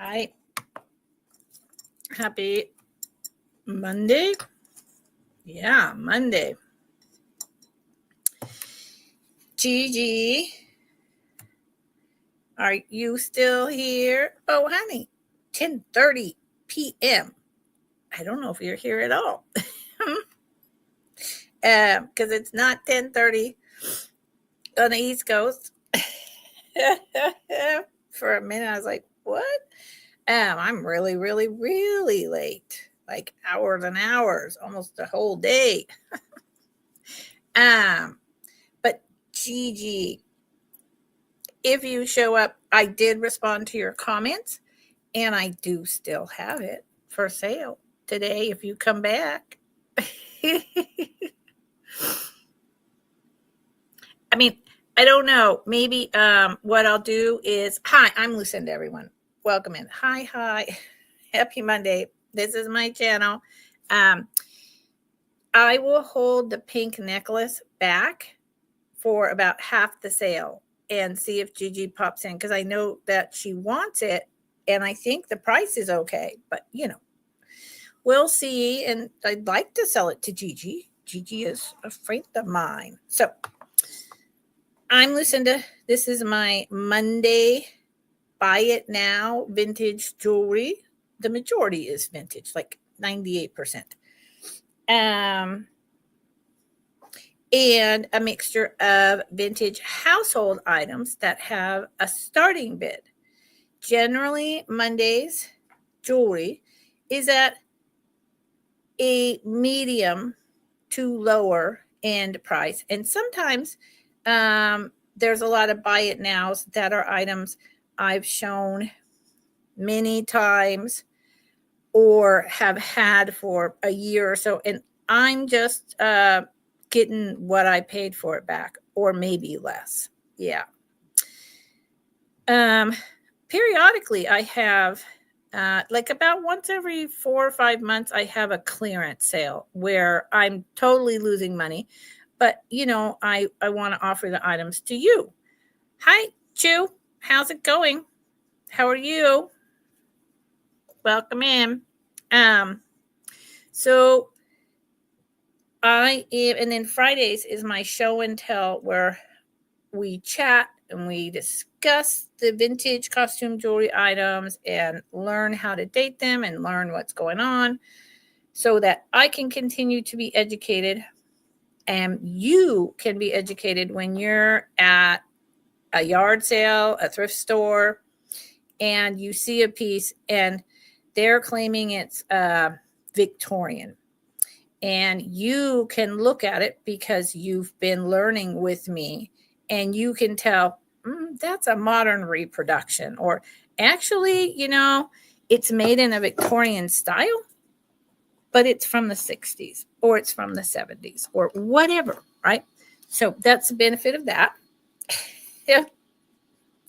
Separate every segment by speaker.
Speaker 1: right. Happy Monday. Yeah, Monday. Gigi, are you still here? Oh, honey, 10:30 p.m. I don't know if you're here at all. Because it's not 10:30 on the East Coast. For a minute, I was like, what? I'm really, really, really late. Like hours and hours, almost the whole day. But Gigi, if you show up, I did respond to your comments, and I do still have it for sale today if you come back. I mean, I don't know. Maybe what I'll do is, hi, I'm Lucinda, everyone. Welcome in. Hi. Happy Monday. This is my channel. I will hold the pink necklace back for about half the sale and see if Gigi pops in, because I know that she wants it, and I think the price is okay. But, we'll see, and I'd like to sell it to Gigi. Gigi is a friend of mine. So I'm Lucinda. This is my Monday buy it now vintage jewelry. The majority is vintage, like 98%. And a mixture of vintage household items that have a starting bid. Generally, Monday's jewelry is at a medium to lower end price. And sometimes there's a lot of buy it nows that are items I've shown many times or have had for a year or so. And I'm just getting what I paid for it back, or maybe less. Yeah. Periodically, I have like about once every 4 or 5 months, I have a clearance sale where I'm totally losing money. But, I want to offer the items to you. Hi, Chew. How's it going? How are you? Welcome in. So I am, and then Fridays is my show and tell, where we chat and we discuss the vintage costume jewelry items and learn how to date them and learn what's going on, so that I can continue to be educated and you can be educated when you're at a yard sale, a thrift store, and you see a piece and they're claiming it's Victorian. And you can look at it because you've been learning with me, and you can tell, that's a modern reproduction. Or actually, it's made in a Victorian style, but it's from the 60s or it's from the 70s or whatever, right? So that's the benefit of that. Yeah.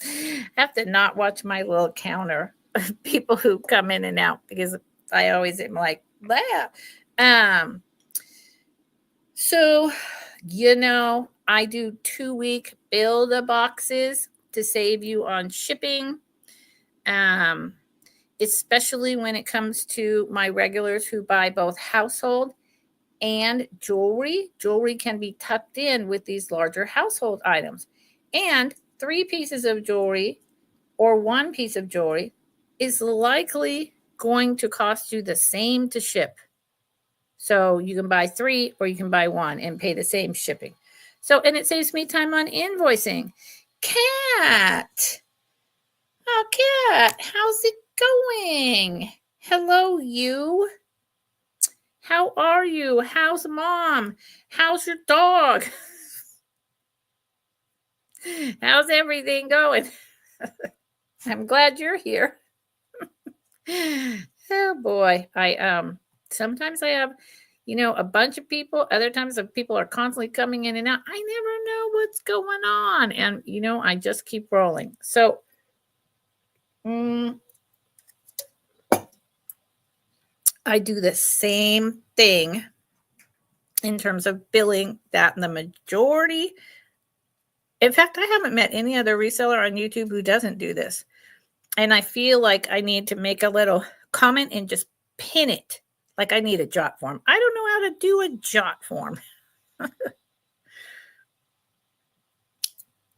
Speaker 1: I have to not watch my little counter of people who come in and out, because I always am like, that. So, I do 2-week build a boxes to save you on shipping. Especially when it comes to my regulars who buy both household and jewelry. Jewelry can be tucked in with these larger household items. And 3 pieces of jewelry or 1 piece of jewelry is likely going to cost you the same to ship. So you can buy 3 or you can buy 1 and pay the same shipping. So, and it saves me time on invoicing. Cat. Oh, Cat, how's it going? Hello, you. How are you? How's mom? How's your dog? How's everything going? I'm glad you're here. Oh boy. Sometimes I have, a bunch of people. Other times the people are constantly coming in and out. I never know what's going on. And, I just keep rolling. So, I do the same thing in terms of billing that in the majority. In fact, I haven't met any other reseller on YouTube who doesn't do this. And I feel like I need to make a little comment and just pin it. Like I need a jot form. I don't know how to do a jot form.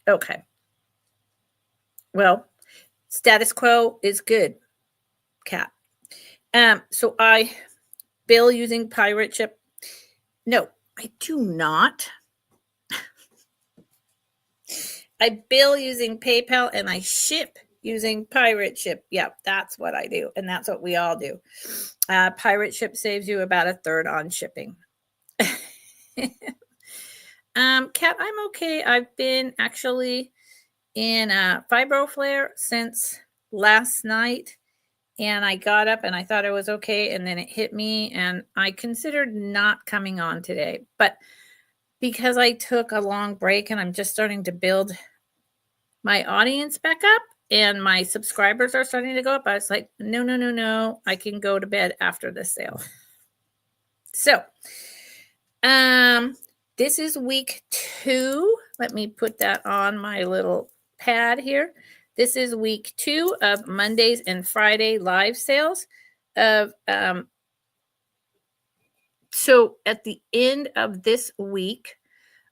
Speaker 1: Okay. Well, status quo is good, Cat. So I bill using pirate ship. No, I do not. I bill using PayPal and I ship using pirate ship. Yeah, that's what I do. And that's what we all do. Pirate ship saves you about a third on shipping. Kat, I'm okay. I've been actually in fibro flare since last night. And I got up and I thought it was okay. And then it hit me. And I considered not coming on today. But because I took a long break and I'm just starting to build my audience back up and my subscribers are starting to go up, I was like, no. I can go to bed after the sale. So, this is week 2. Let me put that on my little pad here. This is week 2 of Mondays and Friday live sales of so at the end of this week,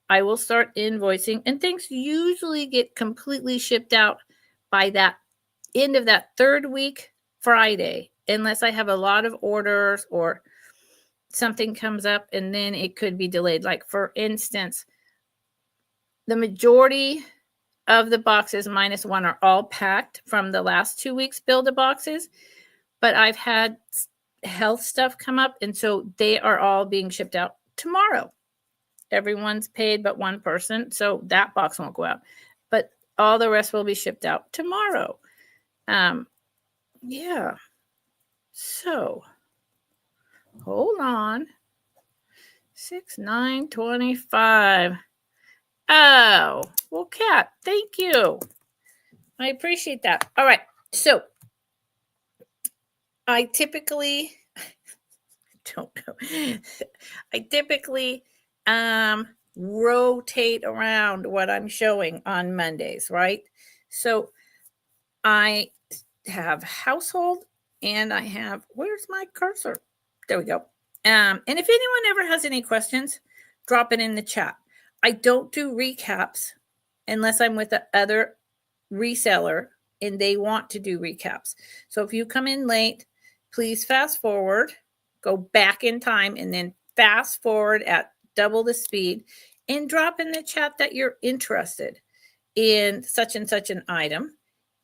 Speaker 1: I will start invoicing, and things usually get completely shipped out by that end of that 3rd week Friday, unless I have a lot of orders or something comes up, and then it could be delayed. Like for instance, the majority of the boxes minus 1 are all packed from the last 2 weeks build a boxes, but I've had health stuff come up, and so they are all being shipped out tomorrow. Everyone's paid but one person, so that box won't go out. But all the rest will be shipped out tomorrow. Yeah. So, hold on. 6, 9, 25. Oh, well, Kat, thank you. I appreciate that. All right. So, I typically don't know. I typically rotate around what I'm showing on Mondays, right? So I have household and I have, where's my cursor? There we go. And if anyone ever has any questions, drop it in the chat. I don't do recaps unless I'm with the other reseller and they want to do recaps. So if you come in late, please fast forward, go back in time, and then fast forward at double the speed and drop in the chat that you're interested in such and such an item.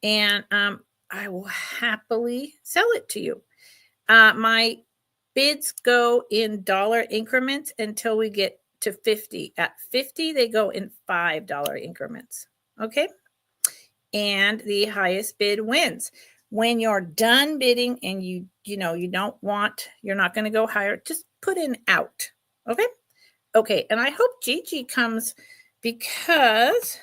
Speaker 1: And I will happily sell it to you. My bids go in dollar increments until we get to 50. At 50, they go in $5 increments. Okay. And the highest bid wins. When you're done bidding and you don't want, you're not going to go higher, just put in out. Okay. Okay. And I hope Gigi comes because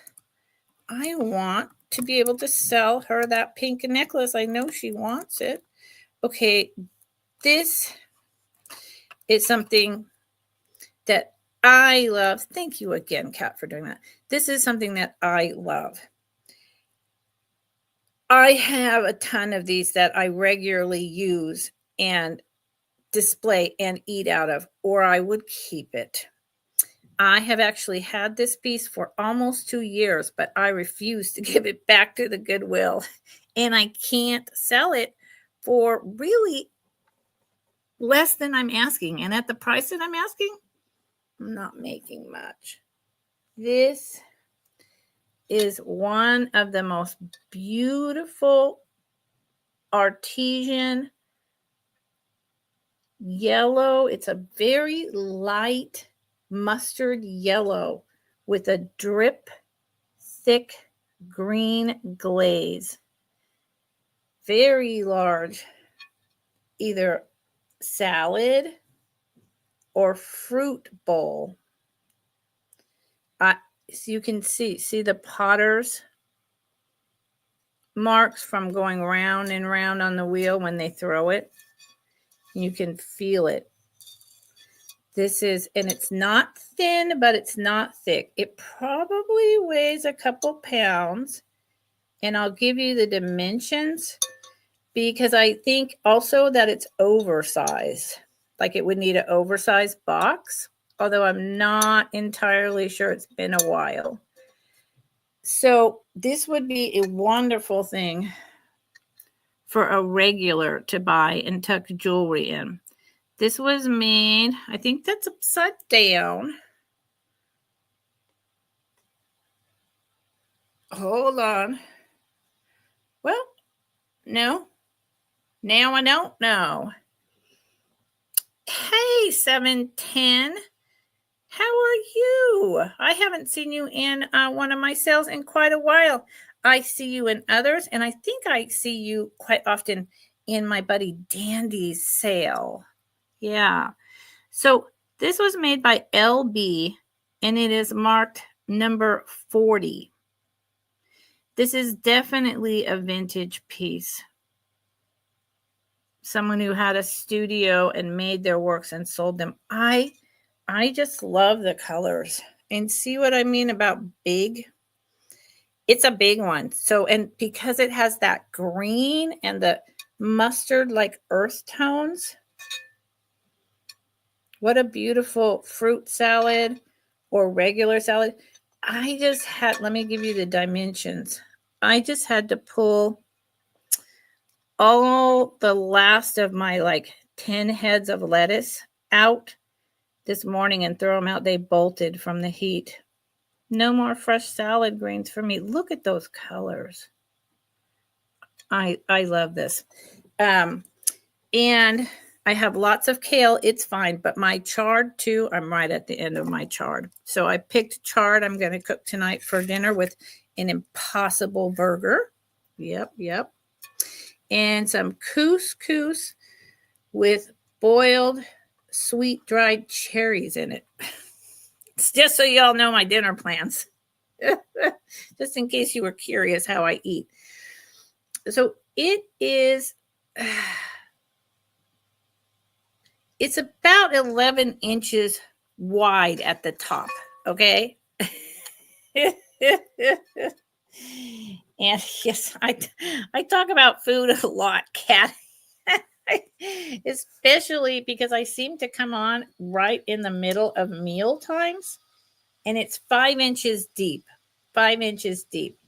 Speaker 1: I want to be able to sell her that pink necklace. I know she wants it. Okay. This is something that I love. Thank you again, Kat, for doing that. This is something that I love. I have a ton of these that I regularly use and display and eat out of, or I would keep it. I have actually had this piece for almost 2 years, but I refuse to give it back to the Goodwill. And I can't sell it for really less than I'm asking. And at the price that I'm asking, I'm not making much. This is one of the most beautiful artesian yellow. It's a very light mustard yellow with a drip thick green glaze. Very large, either salad or fruit bowl. So you can see the potter's marks from going round and round on the wheel when they throw it. You can feel it. This is, and it's not thin, but it's not thick. It probably weighs a couple pounds. and I'll give you the dimensions because I think also that it's oversized. Like it would need an oversized box, although I'm not entirely sure. It's been a while. So this would be a wonderful thing for a regular to buy and tuck jewelry in. This was made, I think that's upside down. Hold on. Well, no. Now I don't know. Hey, 710. How are you? I haven't seen you in one of my sales in quite a while. I see you in others, and I think I see you quite often in my buddy Dandy's sale. Yeah. So this was made by LB, and it is marked number 40. This is definitely a vintage piece. Someone who had a studio and made their works and sold them. I just love the colors. And see what I mean about big? It's a big one. So, and because it has that green and the mustard like earth tones, what a beautiful fruit salad or regular salad. I just had, let me give you the dimensions. I just had to pull all the last of my like 10 heads of lettuce out this morning and throw them out. They bolted from the heat. No more fresh salad greens for me. Look at those colors. I love this. And I have lots of kale. It's fine. But my chard too, I'm right at the end of my chard. So I picked chard I'm going to cook tonight for dinner with an Impossible burger. Yep. And some couscous with boiled sweet dried cherries in it. It's just so y'all know my dinner plans. Just in case you were curious how I eat. So it is, it's about 11 inches wide at the top, okay? And yes, I talk about food a lot, Kat. Especially because I seem to come on right in the middle of meal times, and it's 5 inches deep. 5 inches deep.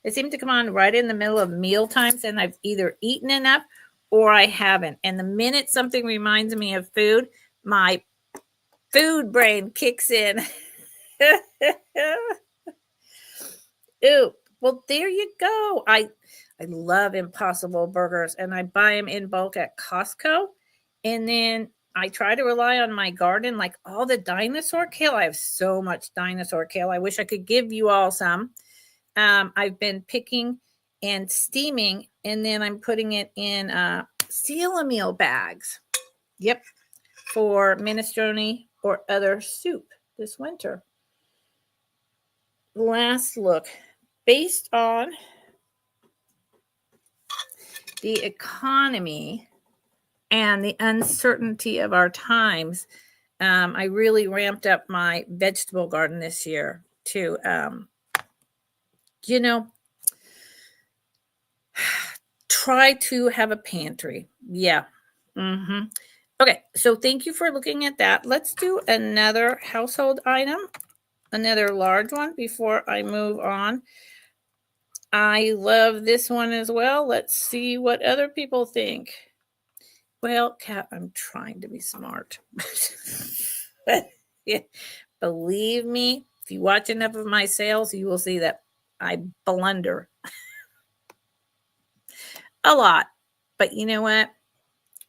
Speaker 1: I seem to come on right in the middle of meal times, and I've either eaten enough or I haven't. And the minute something reminds me of food, my food brain kicks in. Ooh, well, there you go. I love Impossible burgers, and I buy them in bulk at Costco. And then I try to rely on my garden, like all the dinosaur kale. I have so much dinosaur kale. I wish I could give you all some. I've been picking and steaming, and then I'm putting it in seal meal bags. Yep, for minestrone or other soup this winter. Last look. Based on the economy and the uncertainty of our times, I really ramped up my vegetable garden this year to, try to have a pantry. Yeah. Okay, so thank you for looking at that. Let's do another household item, another large one before I move on. I love this one as well. Let's see what other people think. Well, Kat, I'm trying to be smart. Yeah, believe me, if you watch enough of my sales, you will see that I blunder a lot. But you know what?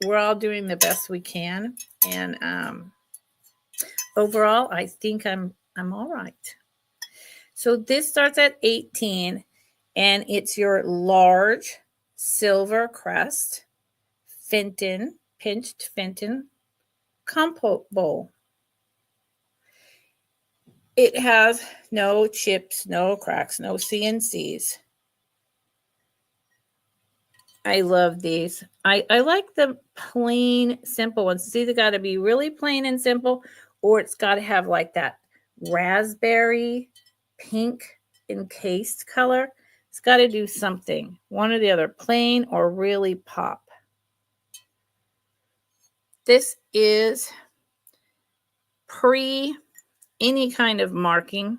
Speaker 1: We're all doing the best we can. And overall, I think I'm all right. So this starts at 18, and it's your large silver crest Fenton, pinched Fenton compote bowl. It has no chips, no cracks, no CNCs. I love these. I like the plain, simple ones. It's either got to be really plain and simple, or it's got to have like that raspberry pink encased color. It's got to do something. One or the other, plain or really pop. This is pre any kind of marking.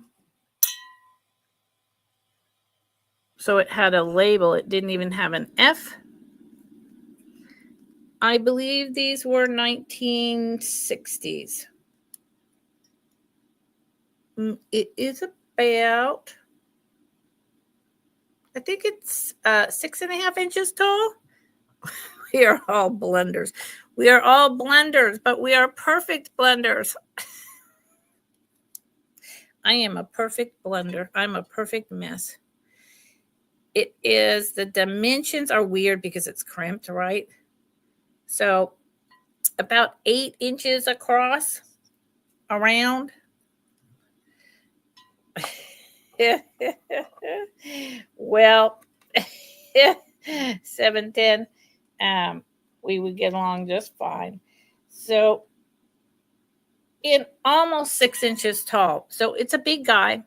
Speaker 1: So it had a label. It didn't even have an F. I believe these were 1960s. It is about, I think it's 6.5 inches tall. We are all blenders. We are all blenders, but we are perfect blenders. I am a perfect blender. I'm a perfect mess. It is, the dimensions are weird because it's crimped, right? So about 8 inches across, around. Well, 7'10", we would get along just fine. So in almost 6 inches tall. So it's a big guy.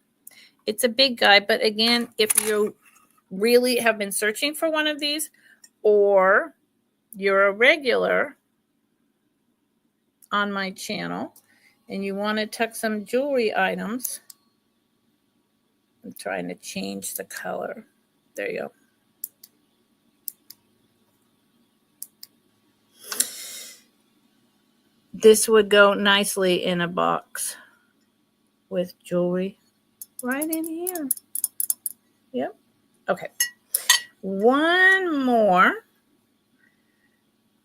Speaker 1: It's a big guy. But again, if you really have been searching for one of these, or you're a regular on my channel and you want to tuck some jewelry items, I'm trying to change the color. There you go. This would go nicely in a box with jewelry right in here. Yep. Okay. One more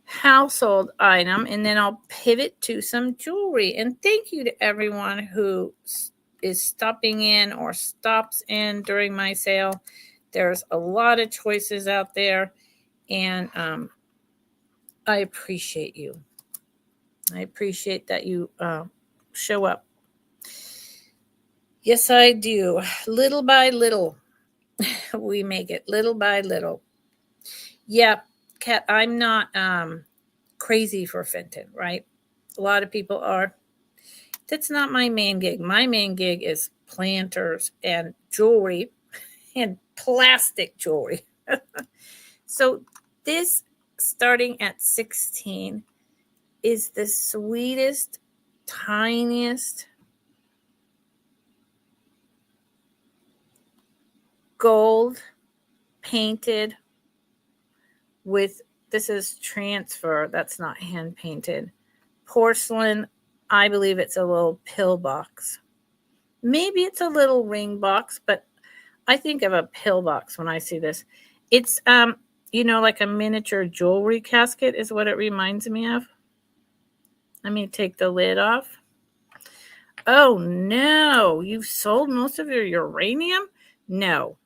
Speaker 1: household item, and then I'll pivot to some jewelry. And thank you to everyone who is stopping in or stops in during my sale. There's a lot of choices out there, and I appreciate you. I appreciate that you show up. Yes, I do. Little by little, we make it. Little by little. Yeah, Kat, I'm not crazy for Fenton, right? A lot of people are. That's not my main gig. My main gig is planters and jewelry and plastic jewelry. So this, starting at 16, is the sweetest, tiniest gold painted with, this is transfer, that's not hand painted, porcelain. I believe it's a little pill box. Maybe it's a little ring box, but I think of a pill box when I see this. It's like a miniature jewelry casket is what it reminds me of. Let me take the lid off. Oh no, you've sold most of your uranium? No.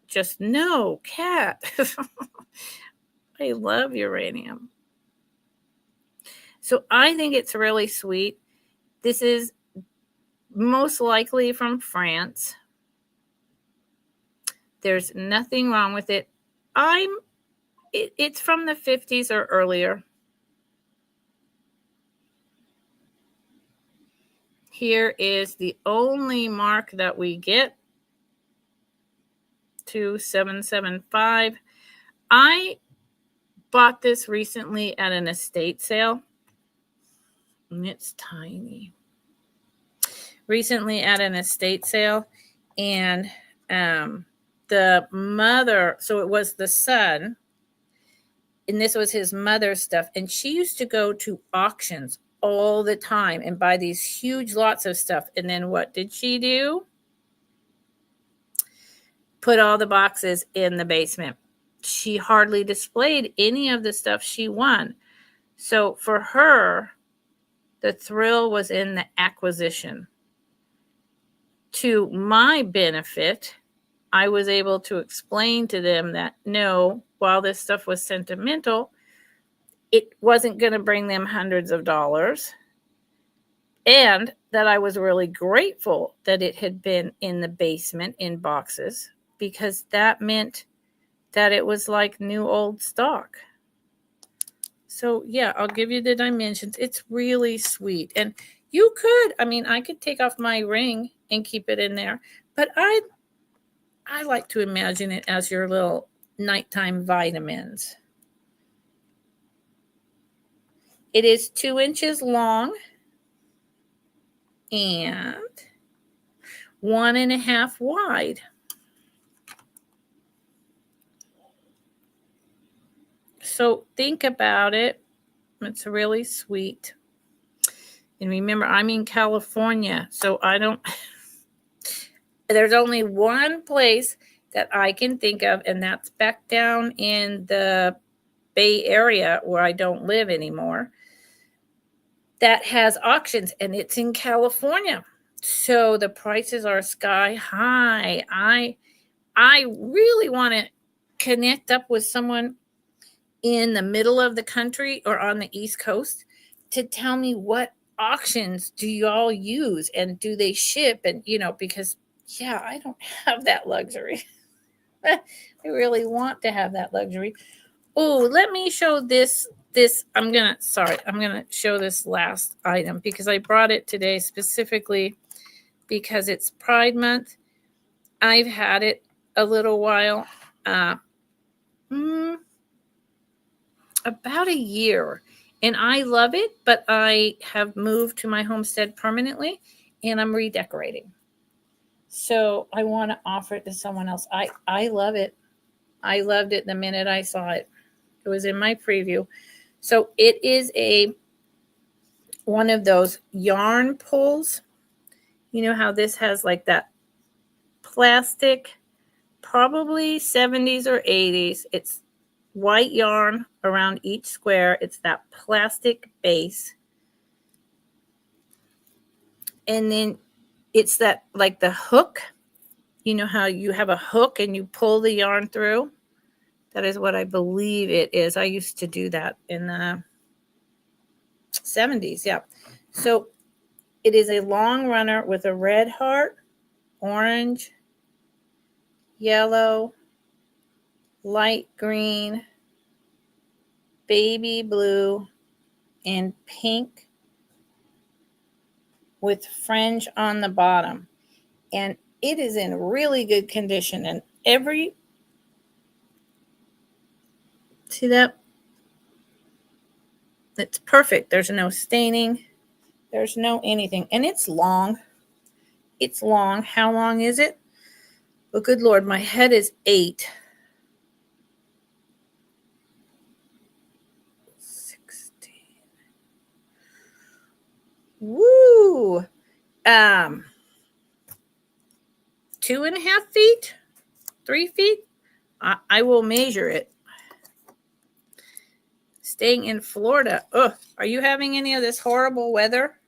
Speaker 1: Just no, Kat. I love uranium. So I think it's really sweet. This is most likely from France. There's nothing wrong with it. It's from the 50s or earlier. Here is the only mark that we get. 2775. I bought this recently at an estate sale. And it's tiny. Recently at an estate sale, and the mother, so it was the son, and this was his mother's stuff, and she used to go to auctions all the time and buy these huge lots of stuff. And then what did she do? Put all the boxes in the basement. She hardly displayed any of the stuff she won. So for her, the thrill was in the acquisition. To my benefit, I was able to explain to them that no, while this stuff was sentimental, it wasn't going to bring them hundreds of dollars, and that I was really grateful that it had been in the basement in boxes, because that meant that it was like new old stock. So yeah, I'll give you the dimensions. It's really sweet. And you could, I could take off my ring and keep it in there, but I I like to imagine it as your little nighttime vitamins. It is 2 inches long and 1.5 wide. So think about it. It's really sweet. And remember, I'm in California, so there's only one place that I can think of, and that's back down in the Bay Area where I don't live anymore, that has auctions, and it's in California. So the prices are sky high. I really want to connect up with someone in the middle of the country or on the East Coast to tell me what auctions do y'all use and do they ship, and because I don't have that luxury. I really want to have that luxury. Oh, let me show this. I'm gonna show this last item because I brought it today specifically because it's Pride Month. I've had it a little while, about a year, and I love it, but I have moved to my homestead permanently and I'm redecorating. So I want to offer it to someone else. I love it. I loved it the minute I saw it. It was in my preview. So it is one of those yarn pulls. You know how this has like that plastic, probably 70s or 80s. It's white yarn around each square. It's that plastic base. And then it's that like the hook. You know how you have a hook and you pull the yarn through? That is what I believe it is. I used to do that in the 70s. Yeah. So it is a long runner with a red heart, orange, yellow, light green, baby blue, and pink with fringe on the bottom. And it is in really good condition. And see that? It's perfect. There's no staining. There's no anything. And it's long. It's long. How long is it? Well, good Lord, my head is 8. 16. Woo! 2.5 feet, 3 feet. I will measure it. Staying in Florida. Ugh, are you having any of this horrible weather?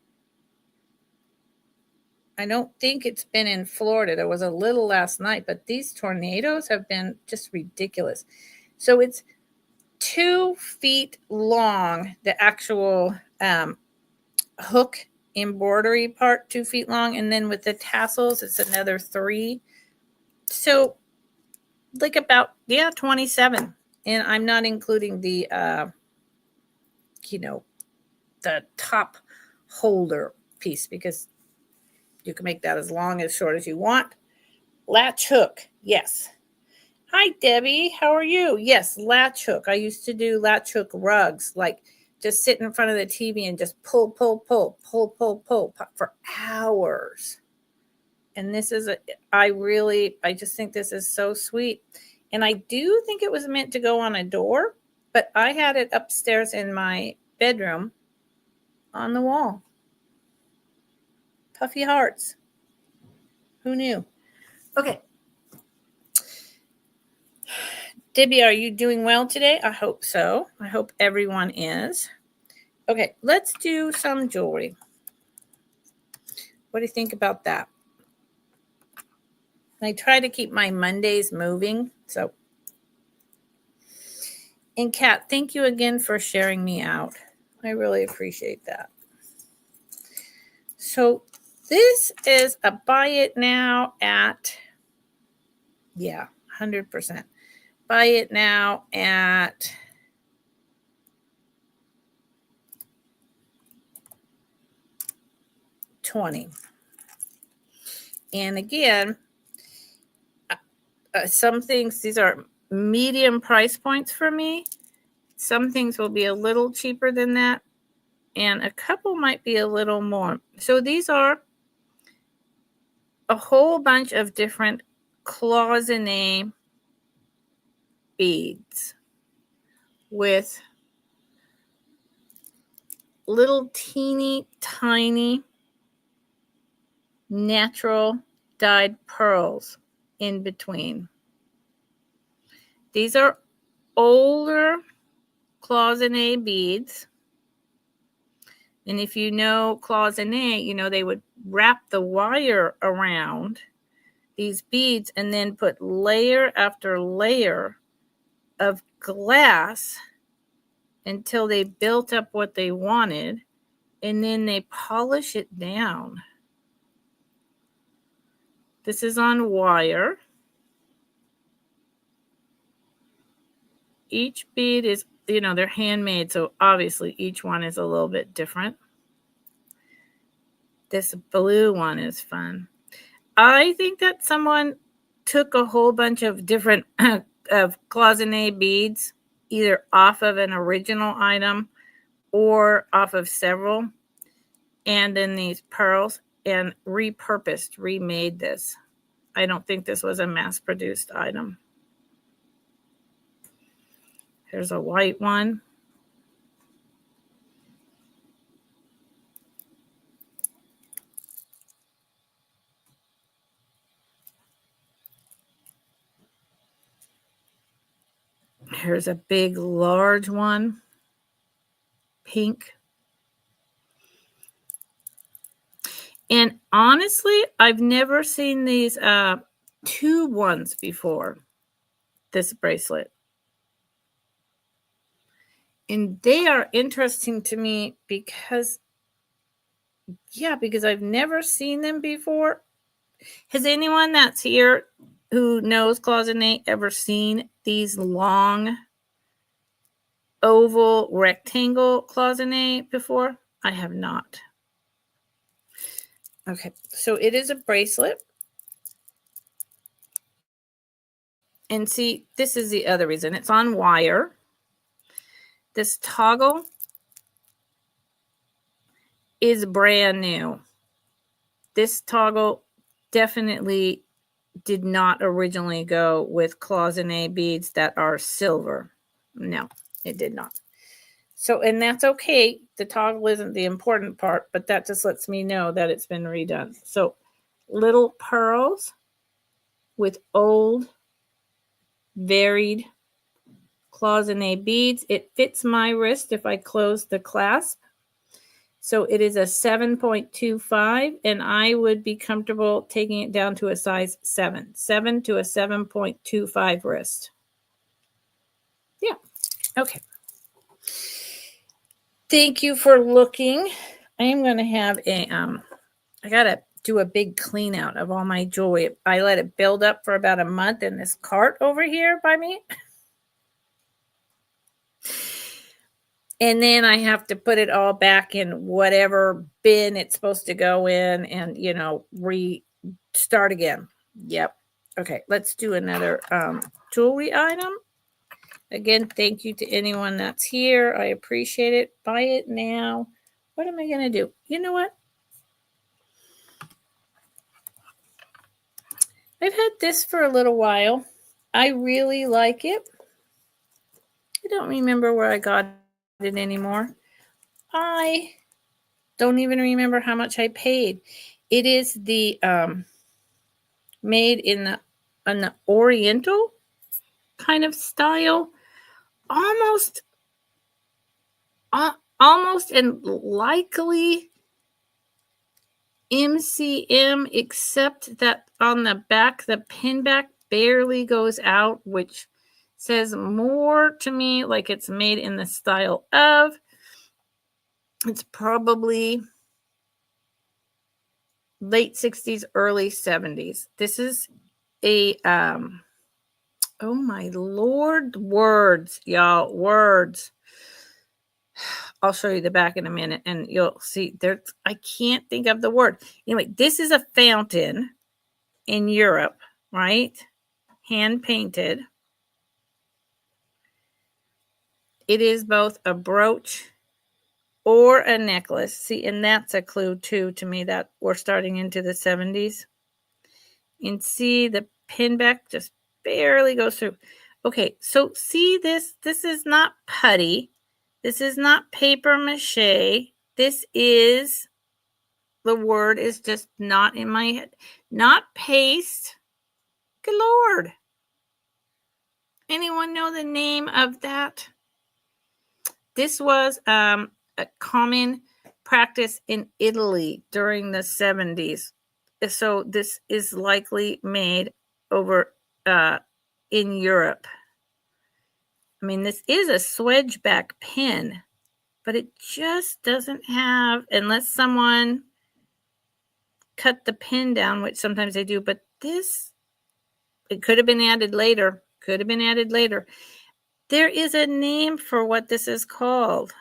Speaker 1: I don't think it's been in Florida. There was a little last night, but these tornadoes have been just ridiculous. So it's 2 feet long, the actual hook embroidery part, 2 feet long. And then with the tassels, it's another 3. So like about, 27. And I'm not including the, the top holder piece because you can make that as long as short as you want. Latch hook. Yes. Hi, Debbie. How are you? Yes, latch hook. I used to do latch hook rugs, like just sit in front of the TV and just pull for hours. And this is I just think this is so sweet. And I do think it was meant to go on a door, but I had it upstairs in my bedroom on the wall. Puffy hearts. Who knew? Okay. Debbie, are you doing well today? I hope so. I hope everyone is. Okay, let's do some jewelry. What do you think about that? I try to keep my Mondays moving. So, and Kat, thank you again for sharing me out. I really appreciate that. So this is a buy it now at, 100%. Buy it now at $20. And again, some things, these are medium price points for me. Some things will be a little cheaper than that, and a couple might be a little more. So these are a whole bunch of different cloisonne beads with little teeny tiny natural dyed pearls in between. These are older cloisonne beads. And if you know cloisonne, you know they would wrap the wire around these beads and then put layer after layer of glass until they built up what they wanted, and then they polish it down. This is on wire. Each bead is, you know, they're handmade, so obviously each one is a little bit different. This blue one is fun. I think that someone took a whole bunch of different of cloisonne beads, either off of an original item or off of several, and then these pearls, and repurposed, remade this. I don't think this was a mass-produced item. Here's a white one. Here's a big, large one. Pink. And honestly, I've never seen these tube ones before, this bracelet. And they are interesting to me because, yeah, because I've never seen them before. Has anyone that's here who knows cloisonne ever seen these long oval rectangle cloisonne before? I have not. Okay, so it is a bracelet. And see, this is the other reason. It's on wire. This toggle is brand new. This toggle definitely did not originally go with cloisonne beads that are silver. No, it did not. So, and that's okay. The toggle isn't the important part, but that just lets me know that it's been redone. So, little pearls with old, varied cloisonne beads. It fits my wrist if I close the clasp. So it is a 7.25, and I would be comfortable taking it down to a size 7. 7 to a 7.25 wrist. Yeah. Okay. Thank you for looking. I am going to have a, I got to do a big clean out of all my jewelry. I let it build up for about a month in this cart over here by me. And then I have to put it all back in whatever bin it's supposed to go in and, you know, restart again. Yep. Okay, let's do another jewelry item. Again, thank you to anyone that's here. I appreciate it. Buy it now. What am I going to do? You know what? I've had this for a little while. I really like it. I don't remember where I got it anymore. I don't even remember how much I paid. It is the made in the Oriental kind of style, almost and likely MCM, except that on the back, the pin back barely goes out, which says more to me like it's made in the style of. It's probably late 60s, early 70s. This is a, oh my Lord, words, y'all, words. I'll show you the back in a minute and you'll see there. I can't think of the word. Anyway, this is a fountain in Europe, right? hand painted. It is both a brooch or a necklace. See, and that's a clue too to me that we're starting into the 70s. And see, the pin back just barely goes through. Okay, so see this? This is not putty. This is not paper mache. This is, the word is just not in my head. Not paste. Good Lord. Anyone know the name of that? This was a common practice in Italy during the 70s. So this is likely made over in Europe. I mean, this is a swedgeback pin, but it just doesn't have, unless someone cut the pin down, which sometimes they do, but this, it could have been added later. Could have been added later. There is a name for what this is called.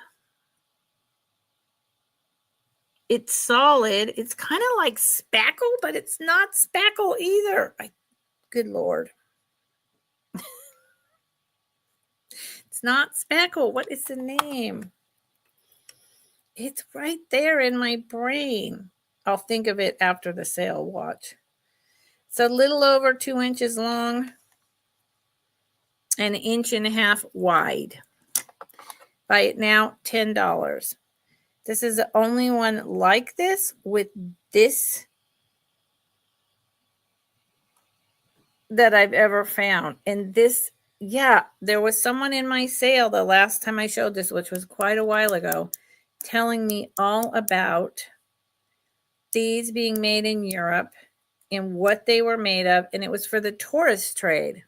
Speaker 1: It's solid. It's kind of like spackle, but it's not spackle either. Good Lord. It's not spackle. What is the name? It's right there in my brain. I'll think of it after the sale. Watch. It's a little over 2 inches long, an inch and a half wide. Buy it now, $10. This is the only one like this with this that I've ever found. And this, yeah, there was someone in my sale the last time I showed this, which was quite a while ago, telling me all about these being made in Europe and what they were made of. And it was for the tourist trade.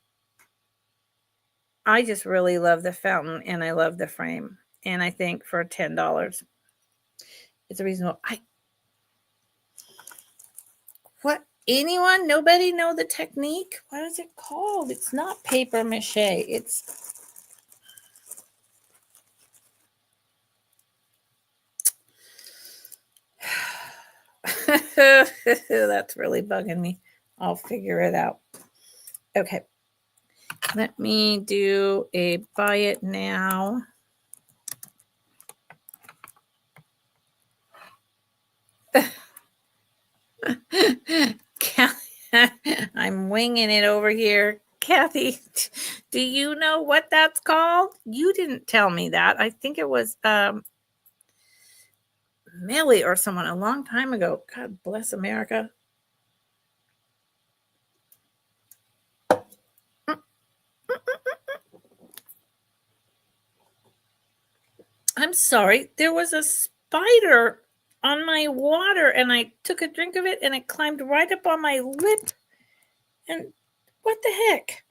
Speaker 1: I just really love the fountain and I love the frame. And I think for $10, it's a reasonable. What? Anyone? Nobody know the technique? What is it called? It's not paper mache. It's that's really bugging me. I'll figure it out. Okay. Let me do a buy it now. I'm winging it over here. Kathy, do you know what that's called? You didn't tell me that. I think it was Melly or someone a long time ago. God bless America. I'm sorry. There was a spider on my water and I took a drink of it and it climbed right up on my lip. And what the heck?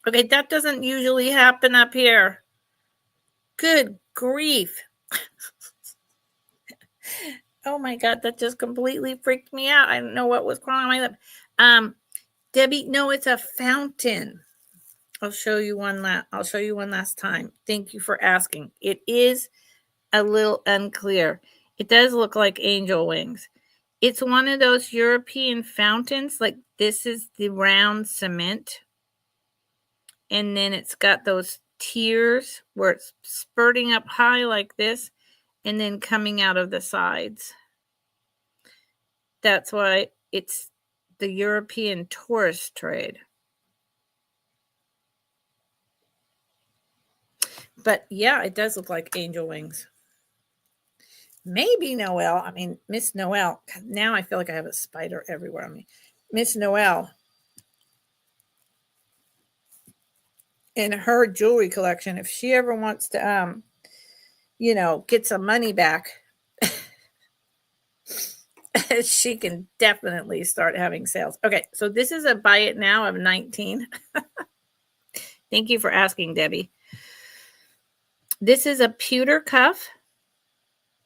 Speaker 1: Okay, that doesn't usually happen up here. Good grief. Oh my God, that just completely freaked me out. I don't know what was crawling on my lip. Debbie, no, it's a fountain. I'll show you one last time. Thank you for asking. It is a little unclear. It does look like angel wings. It's one of those European fountains. Like this is the round cement. And then it's got those tiers where it's spurting up high like this and then coming out of the sides. That's why it's the European tourist trade. But yeah, it does look like angel wings. Maybe Noelle. I mean, Miss Noelle. Now I feel like I have a spider everywhere on me. Miss Noelle. In her jewelry collection, if she ever wants to, get some money back, she can definitely start having sales. Okay, so this is a buy it now of 19. Thank you for asking, Debbie. This is a pewter cuff.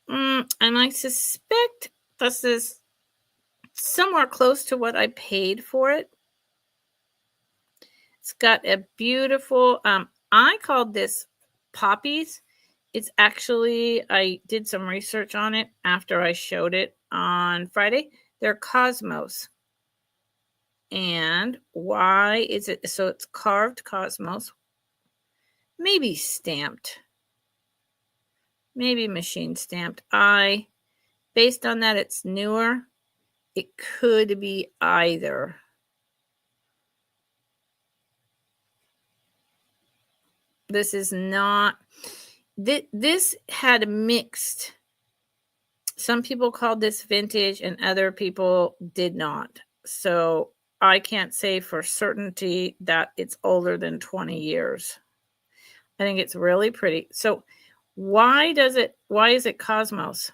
Speaker 1: And I suspect this is somewhere close to what I paid for it. It's got a beautiful, I called this poppies. It's actually, I did some research on it after I showed it on Friday. They're cosmos. And why is it? So it's carved Cosmos, maybe stamped, maybe machine stamped. Based on that, it's newer. It could be either. This is not, this had mixed. Some people called this vintage and other people did not. So I can't say for certainty that it's older than 20 years. I think it's really pretty. So why is it Cosmos?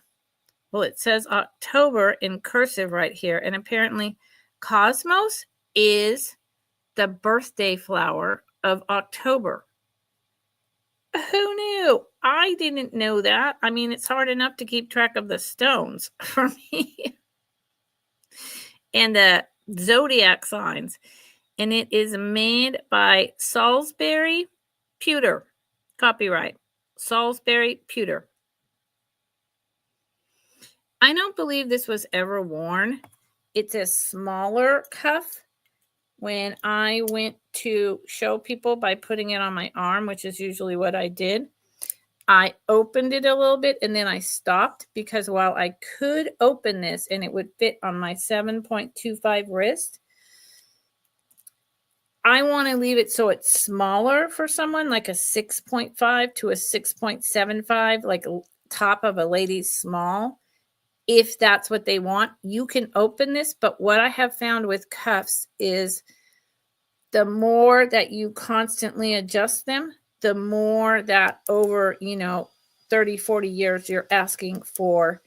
Speaker 1: Well, it says October in cursive right here. And apparently Cosmos is the birthday flower of October. Who knew? I didn't know that. I mean, it's hard enough to keep track of the stones for me and the zodiac signs. And it is made by Salisbury Pewter. Copyright Salisbury Pewter. I don't believe this was ever worn. It's a smaller cuff. When I went to show people by putting it on my arm, which is usually what I did, I opened it a little bit and then I stopped because while I could open this and it would fit on my 7.25 wrist, I want to leave it so it's smaller for someone, like a 6.5 to a 6.75, like a top of a lady's small. If that's what they want, you can open this. But what I have found with cuffs is the more that you constantly adjust them, the more that over, 30, 40 years, you're asking for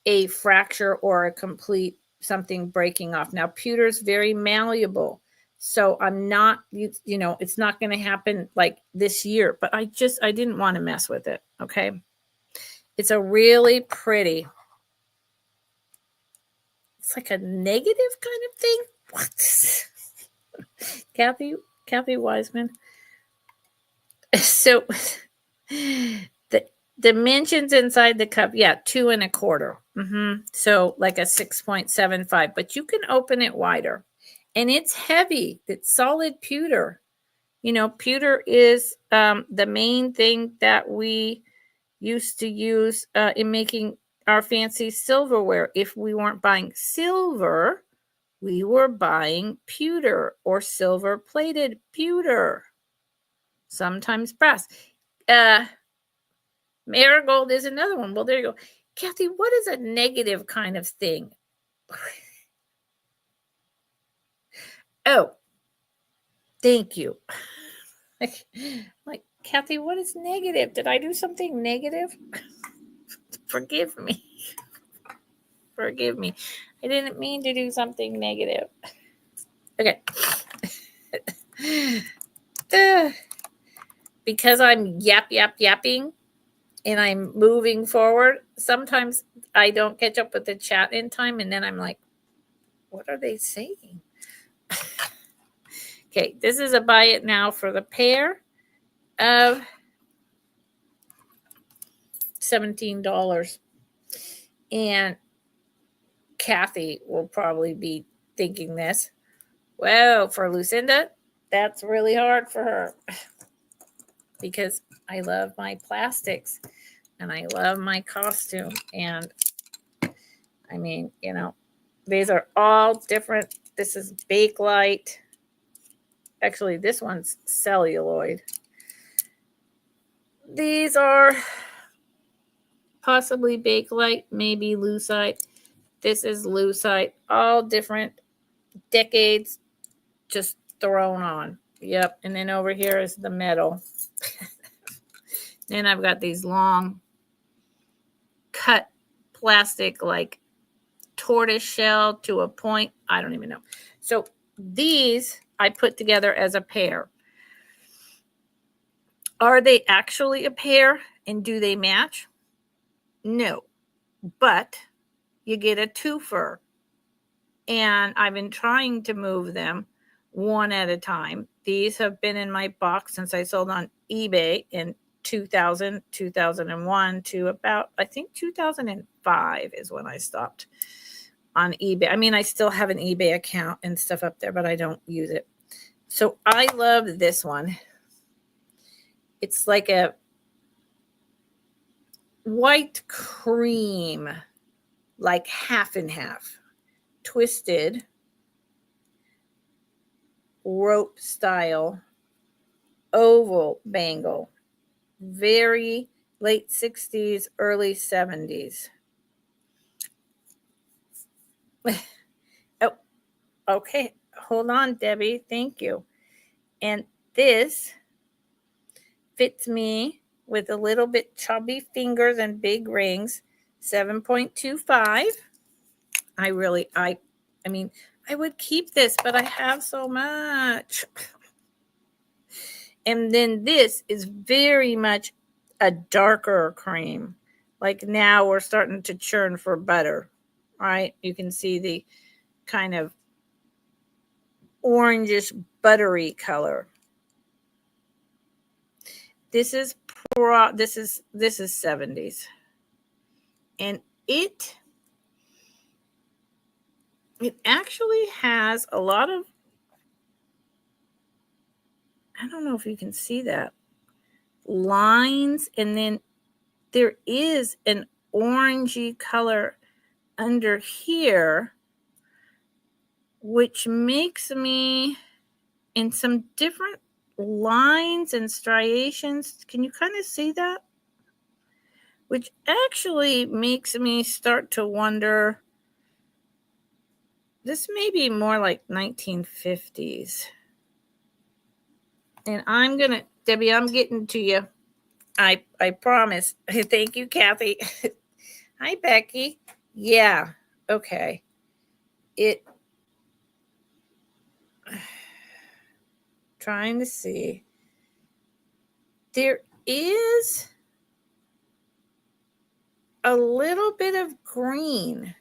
Speaker 1: a fracture or a complete something breaking off. Now, pewter is very malleable. So I'm not, it's not going to happen like this year, but I didn't want to mess with it. Okay. It's a really pretty, it's like a negative kind of thing. What? Kathy Wiseman. So the dimensions inside the cup, 2 1/4. So like a 6.75, but you can open it wider. And it's heavy. It's solid pewter. Pewter is the main thing that we used to use in making our fancy silverware. If we weren't buying silver, we were buying pewter or silver-plated pewter. Sometimes brass. Marigold is another one. Well, there you go. Kathy, what is a negative kind of thing? Oh, thank you. Like, Kathy, what is negative? Did I do something negative? Forgive me. Forgive me. I didn't mean to do something negative. Okay. Because I'm yapping and I'm moving forward, sometimes I don't catch up with the chat in time, and then I'm like, what are they saying? Okay, this is a buy it now for the pair of $17. And Kathy will probably be thinking this. Well, for Lucinda, that's really hard for her because I love my plastics and I love my costume. And I mean, these are all different. This is Bakelite. Actually, this one's celluloid. These are possibly Bakelite, maybe Lucite. This is Lucite. All different decades just thrown on. Yep. And then over here is the metal. Then I've got these long cut plastic, like tortoise shell to a point. I don't even know. So these I put together as a pair. Are they actually a pair and do they match? No, but you get a twofer. And I've been trying to move them one at a time. These have been in my box since I sold on eBay in 2000, 2001 to about, I think 2005 is when I stopped on eBay. I mean, I still have an eBay account and stuff up there, but I don't use it. So I love this one. It's like a white cream, like half and half, twisted rope style oval bangle. Very late 60s, early 70s. Oh, okay. Hold on, Debbie. Thank you. And this fits me with a little bit chubby fingers and big rings. 7.25. I mean, I would keep this, but I have so much. And then this is very much a darker cream. Like now we're starting to churn for butter, right? You can see the kind of orangish buttery color. This is 70s. And it actually has a lot of, I don't know if you can see that, lines, and then there is an orangey color under here, which makes me in some different lines and striations. Can you kind of see that? Which actually makes me start to wonder, this may be more like 1950s. And I'm gonna, Debbie, I'm getting to you. I promise. Thank you, Kathy. Hi, Becky. Yeah. Okay. Trying to see. There is a little bit of green.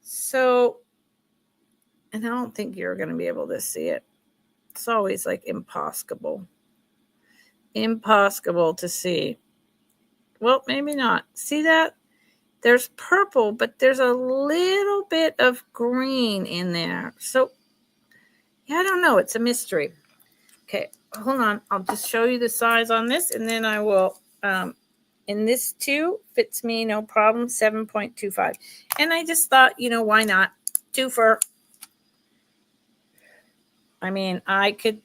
Speaker 1: So, and I don't think you're going to be able to see it. It's always like impossible. Impossible to see. Well, maybe not. See that? There's purple, but there's a little bit of green in there. So, yeah, I don't know. It's a mystery. Okay, hold on. I'll just show you the size on this, and then I will, and this too fits me, no problem, 7.25. And I just thought, why not? Two for, I mean, I could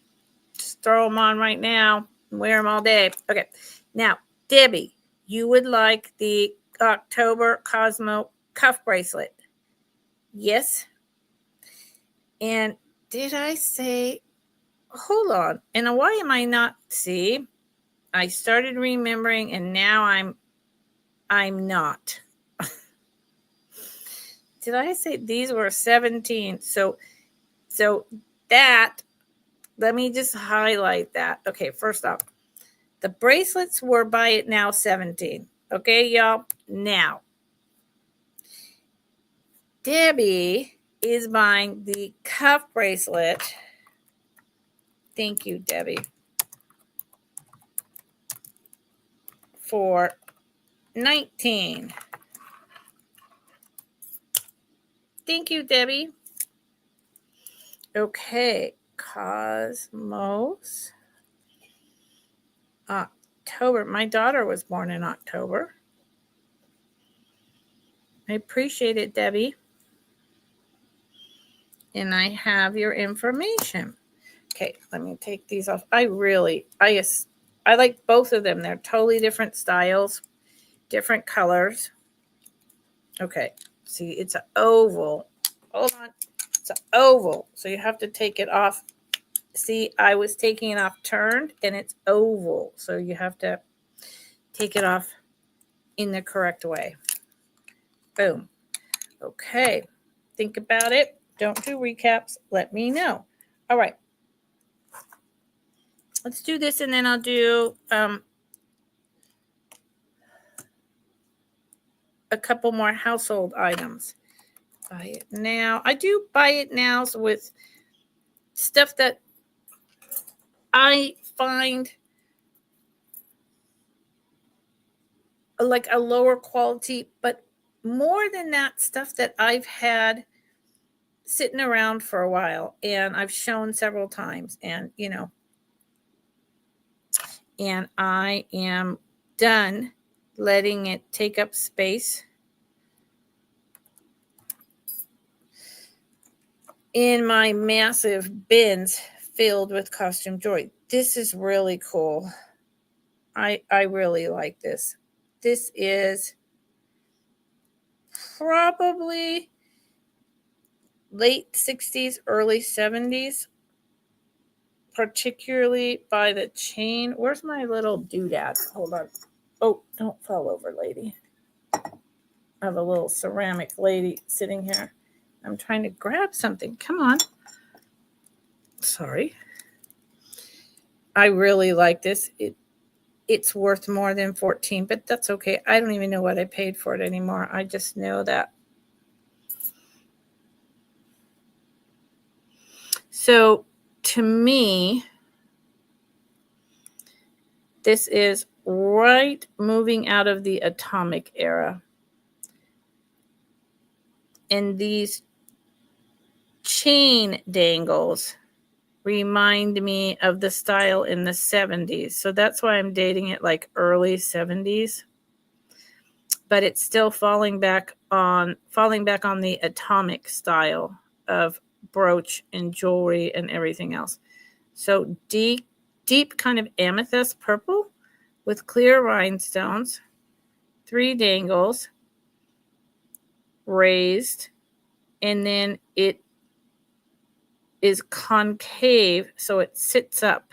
Speaker 1: just throw them on right now and wear them all day. Okay, now, Debbie, you would like the October Cosmo cuff bracelet. Yes. And did I say, hold on, and why am I not, see, I started remembering and now I'm not. Did I say these were 17? So that, let me just highlight that. Okay, first off, the bracelets were Buy It Now 17. Okay, y'all. Now, Debbie is buying the cuff bracelet. Thank you, Debbie. For 19. Thank you, Debbie. Okay, Cosmos. October. My daughter was born in October. I appreciate it, Debbie. And I have your information. Okay, let me take these off. I like both of them. They're totally different styles, different colors. Okay, see, it's an oval. Hold on. It's an oval, so you have to take it off. See, I was taking it off turned, and it's oval, so you have to take it off in the correct way. Boom. Okay, think about it. Don't do recaps. Let me know. All right. Let's do this, and then I'll do a couple more household items. Buy It Now. I do Buy It Nows with stuff that I find like a lower quality, but more than that, stuff that I've had sitting around for a while and I've shown several times, and and I am done letting it take up space in my massive bins filled with costume jewelry. This is really cool. I really like this. This is probably late 60s, early 70s, particularly by the chain. Where's my little doodad? Hold on. Oh, don't fall over, lady. I have a little ceramic lady sitting here. I'm trying to grab something. Come on. Sorry. I really like this. It's worth more than 14, but that's okay. I don't even know what I paid for it anymore. I just know that. So to me, this is right moving out of the atomic era. And these chain dangles remind me of the style in the 70s. So that's why I'm dating it like early 70s. But it's still falling back on the atomic style of brooch and jewelry and everything else. So deep kind of amethyst purple with clear rhinestones, 3 dangles, raised, and then it is concave, so it sits up.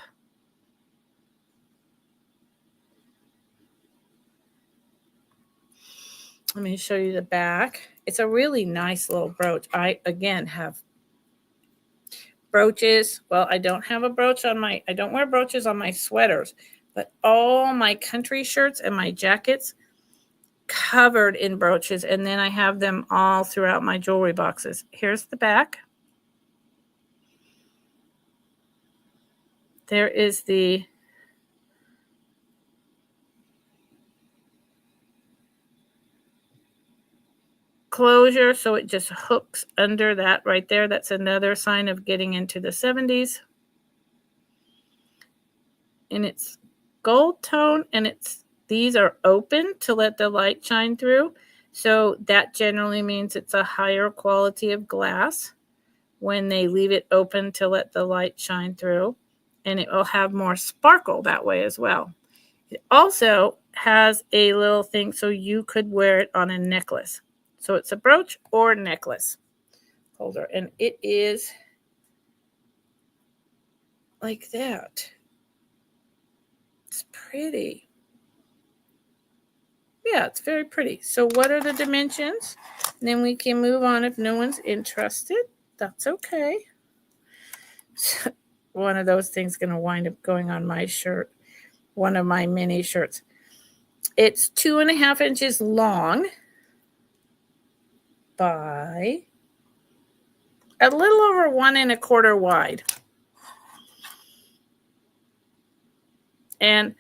Speaker 1: Let me show you the back. It's a really nice little brooch. I, again, have brooches. Well, I don't have a brooch on I don't wear brooches on my sweaters, but all my country shirts and my jackets covered in brooches, and then I have them all throughout my jewelry boxes. Here's the back. There is the closure, so it just hooks under that right there. That's another sign of getting into the 70s. And it's gold tone, and these are open to let the light shine through. So that generally means it's a higher quality of glass when they leave it open to let the light shine through. And it will have more sparkle that way as well. It also has a little thing so you could wear it on a necklace. So it's a brooch or necklace holder. And it is like that. It's pretty. Yeah, it's very pretty. So what are the dimensions? And then we can move on if no one's interested. That's okay. One of those things going to wind up going on my shirt. One of my mini shirts. It's 2.5 inches long by a little over 1.25 wide. And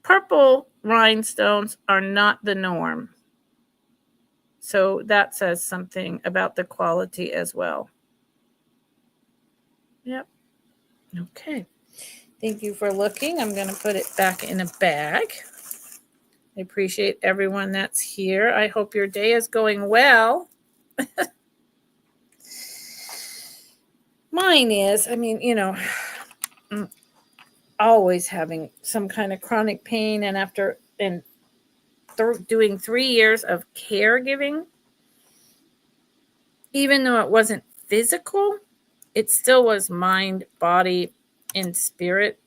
Speaker 1: purple rhinestones are not the norm. So that says something about the quality as well. Yep. Okay. Thank you for looking. I'm going to put it back in a bag. I appreciate everyone that's here. I hope your day is going well. Mine is. I mean, I'm always having some kind of chronic pain, and after doing 3 years of caregiving, even though it wasn't physical, it still was mind, body, and spirit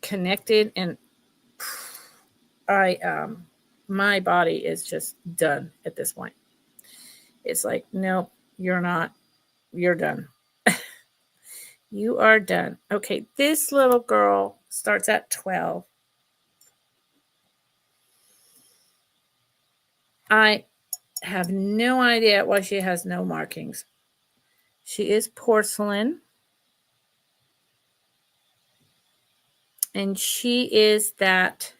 Speaker 1: connected. And my body is just done at this point. It's like, nope, you're not. You're done. You are done. Okay, this little girl starts at 12. I have no idea why she has no markings. She is porcelain. And she is that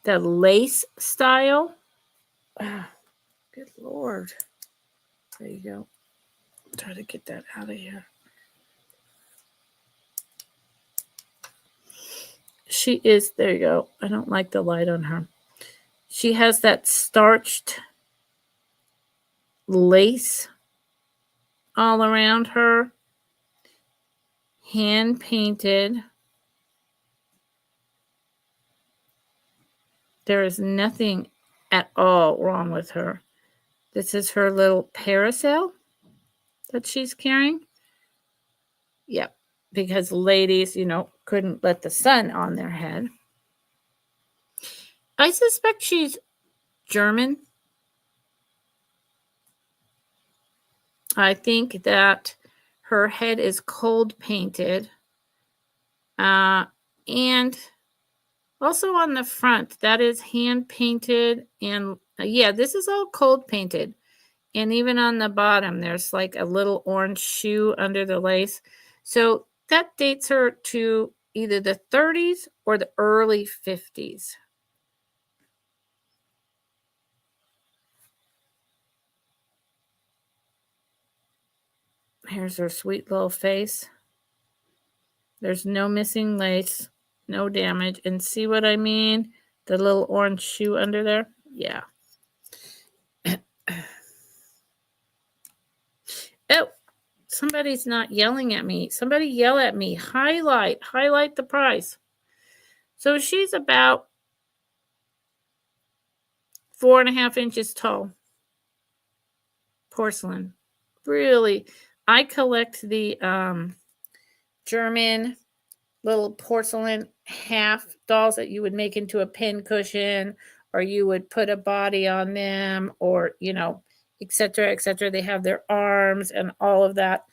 Speaker 1: the lace style. Oh, good Lord. There you go. Try to get that out of here. She is, there you go. I don't like the light on her. She has that starched lace all around her, hand painted. There is nothing at all wrong with her. This is her little parasol that she's carrying. Yep, because ladies, couldn't let the sun on their head. I suspect she's German. I think that her head is cold painted. And also on the front, that is hand painted. And yeah, this is all cold painted. And even on the bottom, there's like a little orange shoe under the lace. So that dates her to either the 30s or the early 50s. Here's her sweet little face. There's no missing lace, no damage. And see what I mean? The little orange shoe under there? Yeah. Oh, somebody's not yelling at me. Somebody yell at me. Highlight the price. So she's about 4.5 inches tall. Porcelain. Really, I collect the German little porcelain half dolls that you would make into a pin cushion, or you would put a body on them, or etc., etc. They have their arms and all of that,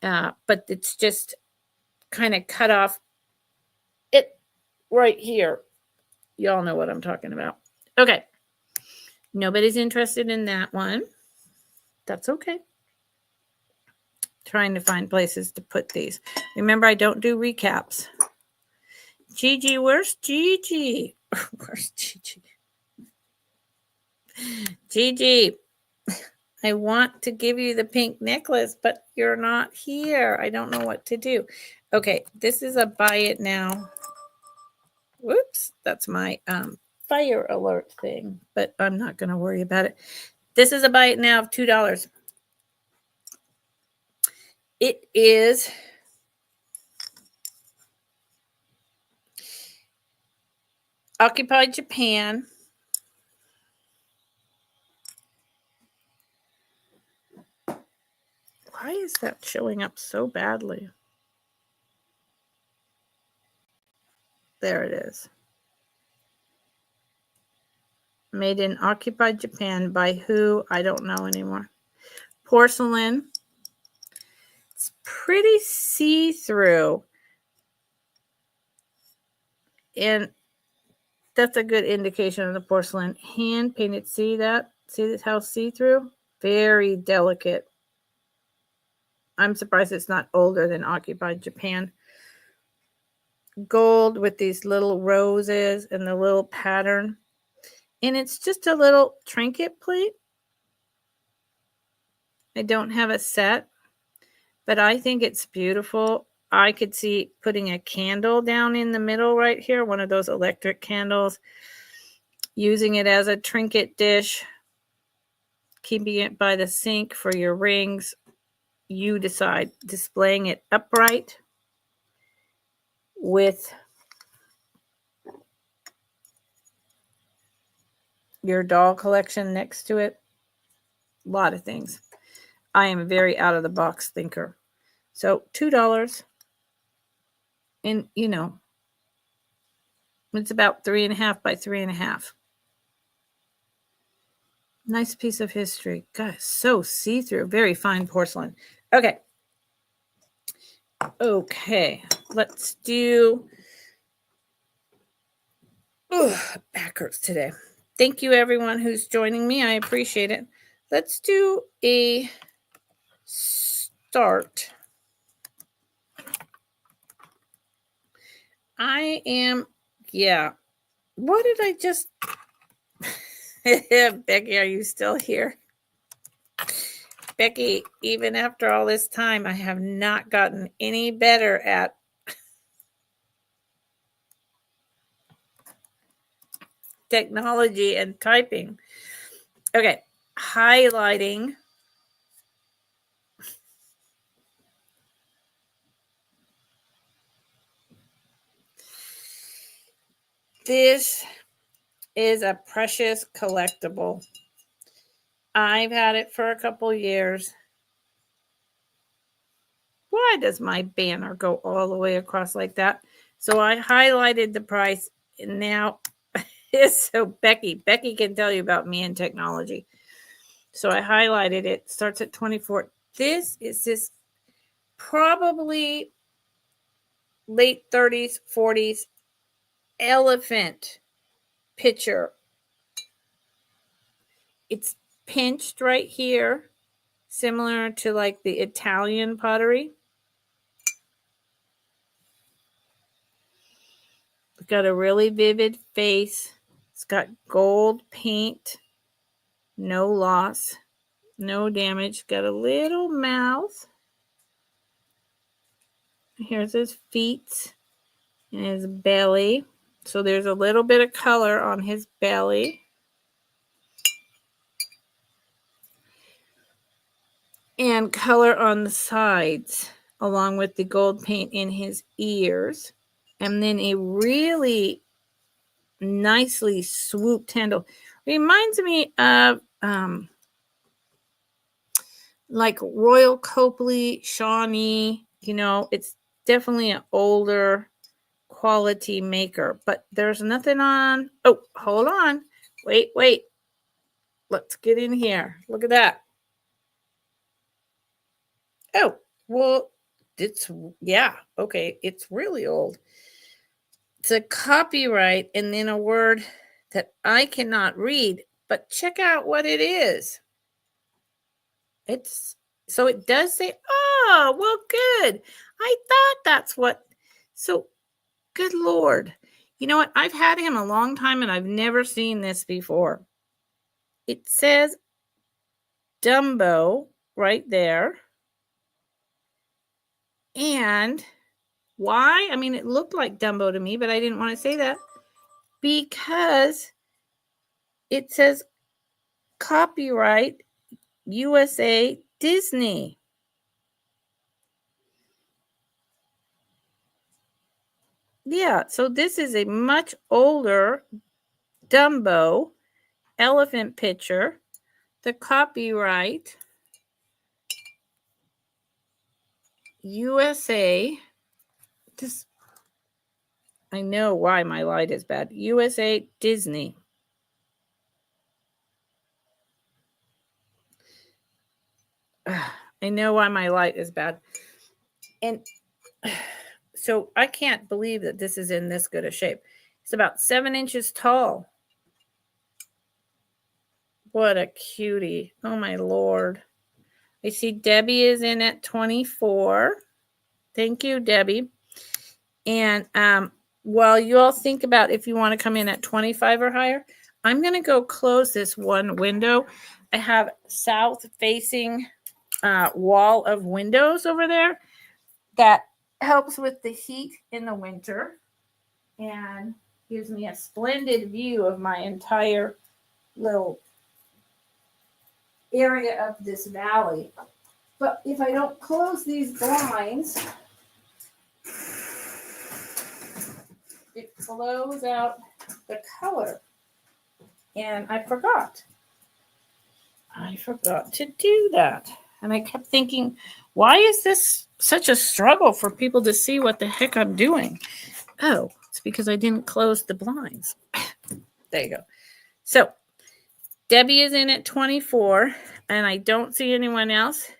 Speaker 1: but it's just kind of cut off it right here. Y'all know what I'm talking about. Okay, nobody's interested in that one. That's okay. Trying to find places to put these. Remember, I don't do recaps. Gigi, where's Gigi? Where's Gigi? Gigi, I want to give you the pink necklace, but you're not here. I don't know what to do. Okay, this is a buy it now. Whoops, that's my fire alert thing, but I'm not going to worry about it. This is a buy it now of $2. It is Occupied Japan. Why is that showing up so badly? There it is. Made in Occupied Japan by who? I don't know anymore. Porcelain. It's pretty see-through. And that's a good indication of the porcelain. Hand painted. See that? See how see-through? Very delicate. I'm surprised it's not older than Occupied Japan. Gold with these little roses and the little pattern. And it's just a little trinket plate. I don't have a set, but I think it's beautiful. I could see putting a candle down in the middle right here, one of those electric candles, using it as a trinket dish, keeping it by the sink for your rings. You decide. Displaying it upright with your doll collection next to it. A lot of things. I am a very out of the box thinker. So $2. And it's about 3.5 by 3.5. Nice piece of history. Gosh, so see-through. Very fine porcelain. Okay. Let's do... back hurts today. Thank you, everyone who's joining me. I appreciate it. Let's do a start. What did I just... Becky, are you still here? Becky, even after all this time, I have not gotten any better at technology and typing. Okay, highlighting. This is a precious collectible. I've had it for a couple years. Why does my banner go all the way across like that? So I highlighted the price, and now so Becky can tell you about me and technology. So I highlighted it. Starts at 24. This probably late 30s, 40s elephant picture. It's pinched right here, similar to like the Italian pottery. It's got a really vivid face. It's got gold paint, no loss, no damage. Got a little mouth. Here's his feet and his belly. So there's a little bit of color on his belly. And color on the sides, along with the gold paint in his ears. And then a really nicely swooped handle. Reminds me of like Royal Copley, Shawnee. You know, it's definitely an older quality maker, but there's nothing on. Oh, hold on. Wait. Let's get in here. Look at that. Oh, well, yeah, okay. It's really old. It's a copyright and then a word that I cannot read, but check out what it is. So it does say, oh, well, good. I thought that's what, so good Lord. You know what? I've had him a long time and I've never seen this before. It says Dumbo right there. And why? I mean, it looked like Dumbo to me, but I didn't want to say that because it says copyright USA Disney. Yeah, so this is a much older Dumbo elephant picture. The copyright USA. This, I know why my light is bad. USA Disney. I know why my light is bad. And so I can't believe that this is in this good a shape. It's about 7 inches tall. What a cutie. Oh, my Lord. I see Debbie is in at 24. Thank you, Debbie. And while you all think about if you want to come in at 25 or higher, I'm going to go close this one window. I have south-facing wall of windows over there that helps with the heat in the winter and gives me a splendid view of my entire little area of this valley. But if I don't close these blinds, it blows out the color. And I forgot to do that. And I kept thinking, why is this such a struggle for people to see what the heck I'm doing? Oh, it's because I didn't close the blinds. There you go. So Debbie is in at 24, and I don't see anyone else.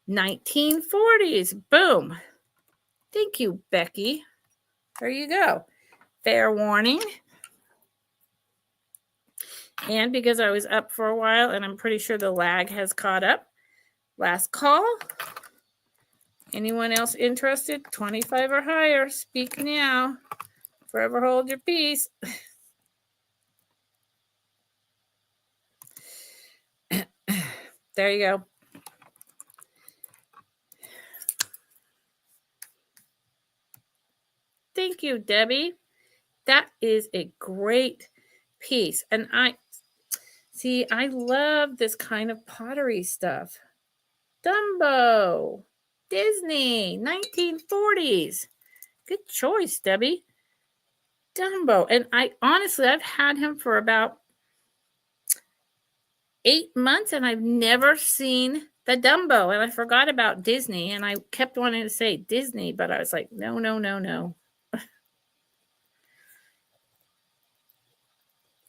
Speaker 1: 1940s. Boom. Thank you, Becky. There you go. Fair warning. And because I was up for a while, and I'm pretty sure the lag has caught up. Last call. Anyone else interested? 25 or higher. Speak now. Forever hold your peace. There you go. Thank you, Debbie. That is a great piece. And I love this kind of pottery stuff. Dumbo, Disney, 1940s. Good choice, Debbie. Dumbo. And I've had him for about 8 months and I've never seen the Dumbo. And I forgot about Disney and I kept wanting to say Disney, but I was like, no.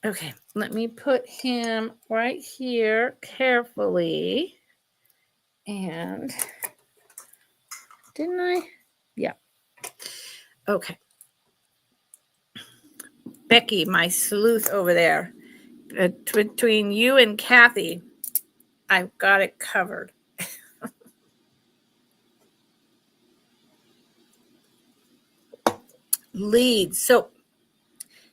Speaker 1: Okay, let me put him right here carefully. And didn't I? Yeah. Okay. Becky, my sleuth over there. Between you and Kathy, I've got it covered. Leads. So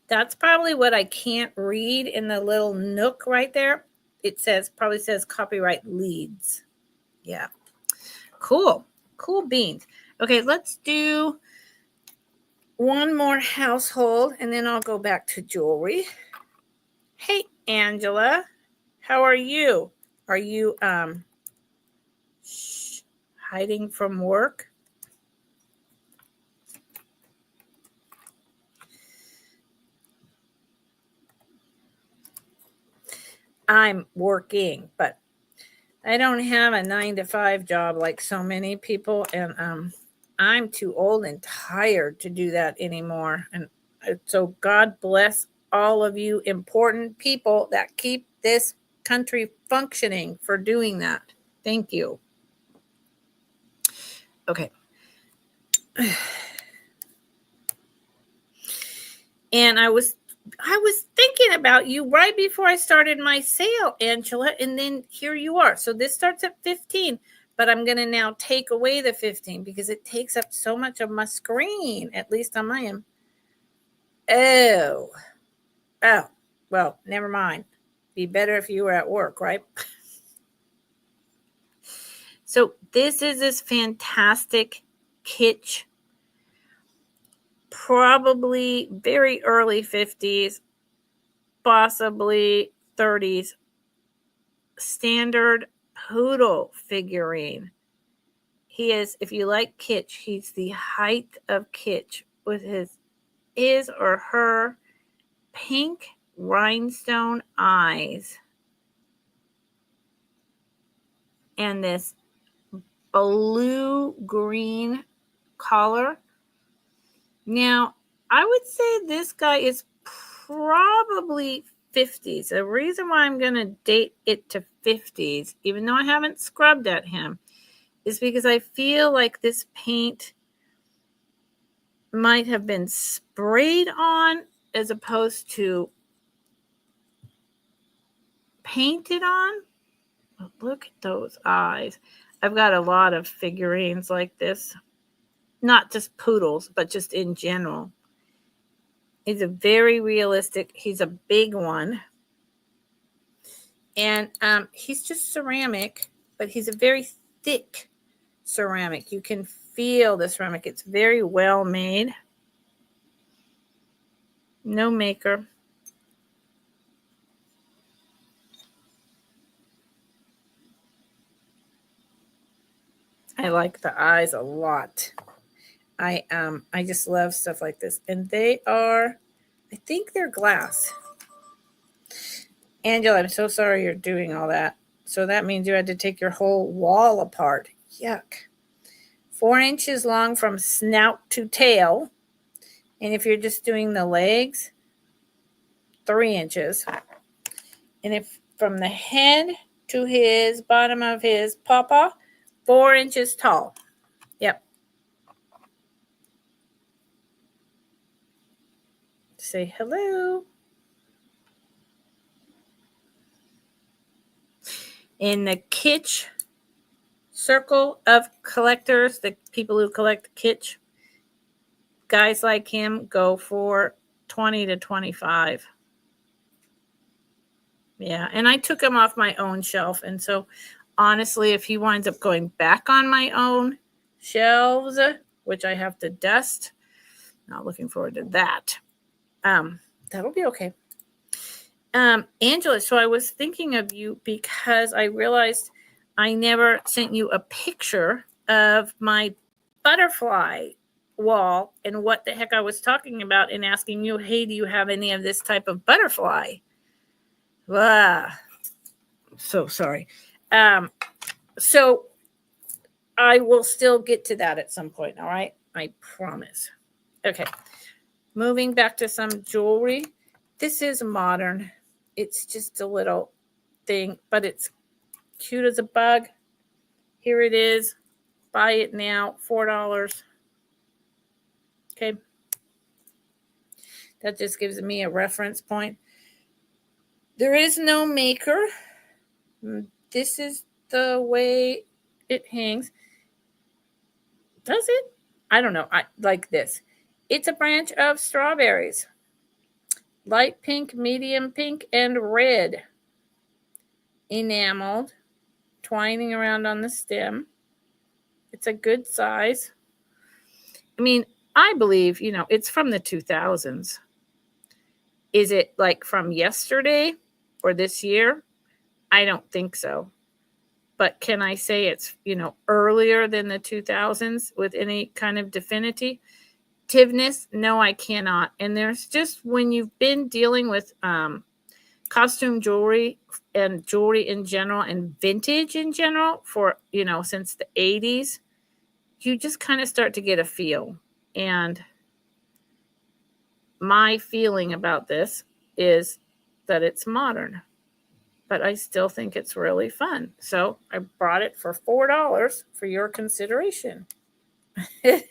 Speaker 1: that's probably what I can't read in the little nook right there. It probably says copyright leads. Yeah. Cool beans. Okay, let's do one more household and then I'll go back to jewelry. Hey, Angela, how are you? Are you hiding from work? I'm working, but I don't have a 9-to-5 job like so many people, and I'm too old and tired to do that anymore. And so God bless all of you important people that keep this country functioning for doing that. Thank you. Okay. And I was thinking about you right before I started my sale, Angela, and then here you are. So this starts at 15, but I'm going to now take away the 15 because it takes up so much of my screen, at least on my end. Oh, well, never mind. Be better if you were at work, right? So this is this fantastic kitsch, probably very early 50s, possibly 30s, standard poodle figurine. He is, if you like kitsch, he's the height of kitsch with his or her pink rhinestone eyes and this blue-green collar. Now, I would say this guy is probably 50s. The reason why I'm going to date it to 50s, even though I haven't scrubbed at him, is because I feel like this paint might have been sprayed on as opposed to painted on. But look at those eyes. I've got a lot of figurines like this. Not just poodles, but just in general. He's a very realistic, he's a big one. And he's just ceramic, but he's a very thick ceramic. You can feel the ceramic. It's very well made. No maker. I like the eyes a lot. I just love stuff like this. And they are, I think they're glass. Angela, I'm so sorry you're doing all that. So that means you had to take your whole wall apart. Yuck. 4 inches long from snout to tail. And if you're just doing the legs, 3 inches. And if from the head to his bottom of his pawpaw, 4 inches tall. Yep. Say hello. In the kitsch circle of collectors, the people who collect kitsch, guys like him go for 20 to 25. Yeah, and I took him off my own shelf. And so honestly, if he winds up going back on my own shelves, which I have to dust, not looking forward to that. That'll be okay. Angela, so I was thinking of you because I realized I never sent you a picture of my butterfly wall and what the heck I was talking about and asking you, hey, do you have any of this type of butterfly? So sorry. So I will still get to that at some point. All right. I promise. Okay. Moving back to some jewelry. This is modern. It's just a little thing, but it's cute as a bug. Here it is. Buy it now. $4. Okay. That just gives me a reference point. There is no maker. This is the way it hangs. Does it? I don't know. I like this. It's a branch of strawberries. Light pink, medium pink, and red. Enameled. Twining around on the stem. It's a good size. I mean, I believe, it's from the 2000s. Is it like from yesterday or this year? I don't think so. But can I say it's, earlier than the 2000s with any kind of definitiveness? No, I cannot. And there's just, when you've been dealing with costume jewelry and jewelry in general and vintage in general for, since the 80s, you just kind of start to get a feel. And my feeling about this is that it's modern, but I still think it's really fun. So I brought it for $4 for your consideration. And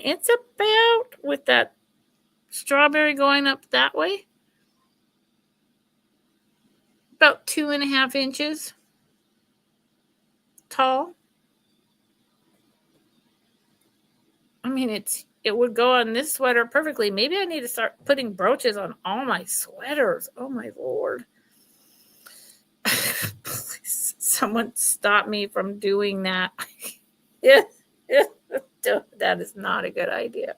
Speaker 1: it's about, with that strawberry going up that way, about 2.5 inches tall. I mean, it would go on this sweater perfectly. Maybe I need to start putting brooches on all my sweaters. Oh my Lord. Please, someone stop me from doing that. That is not a good idea.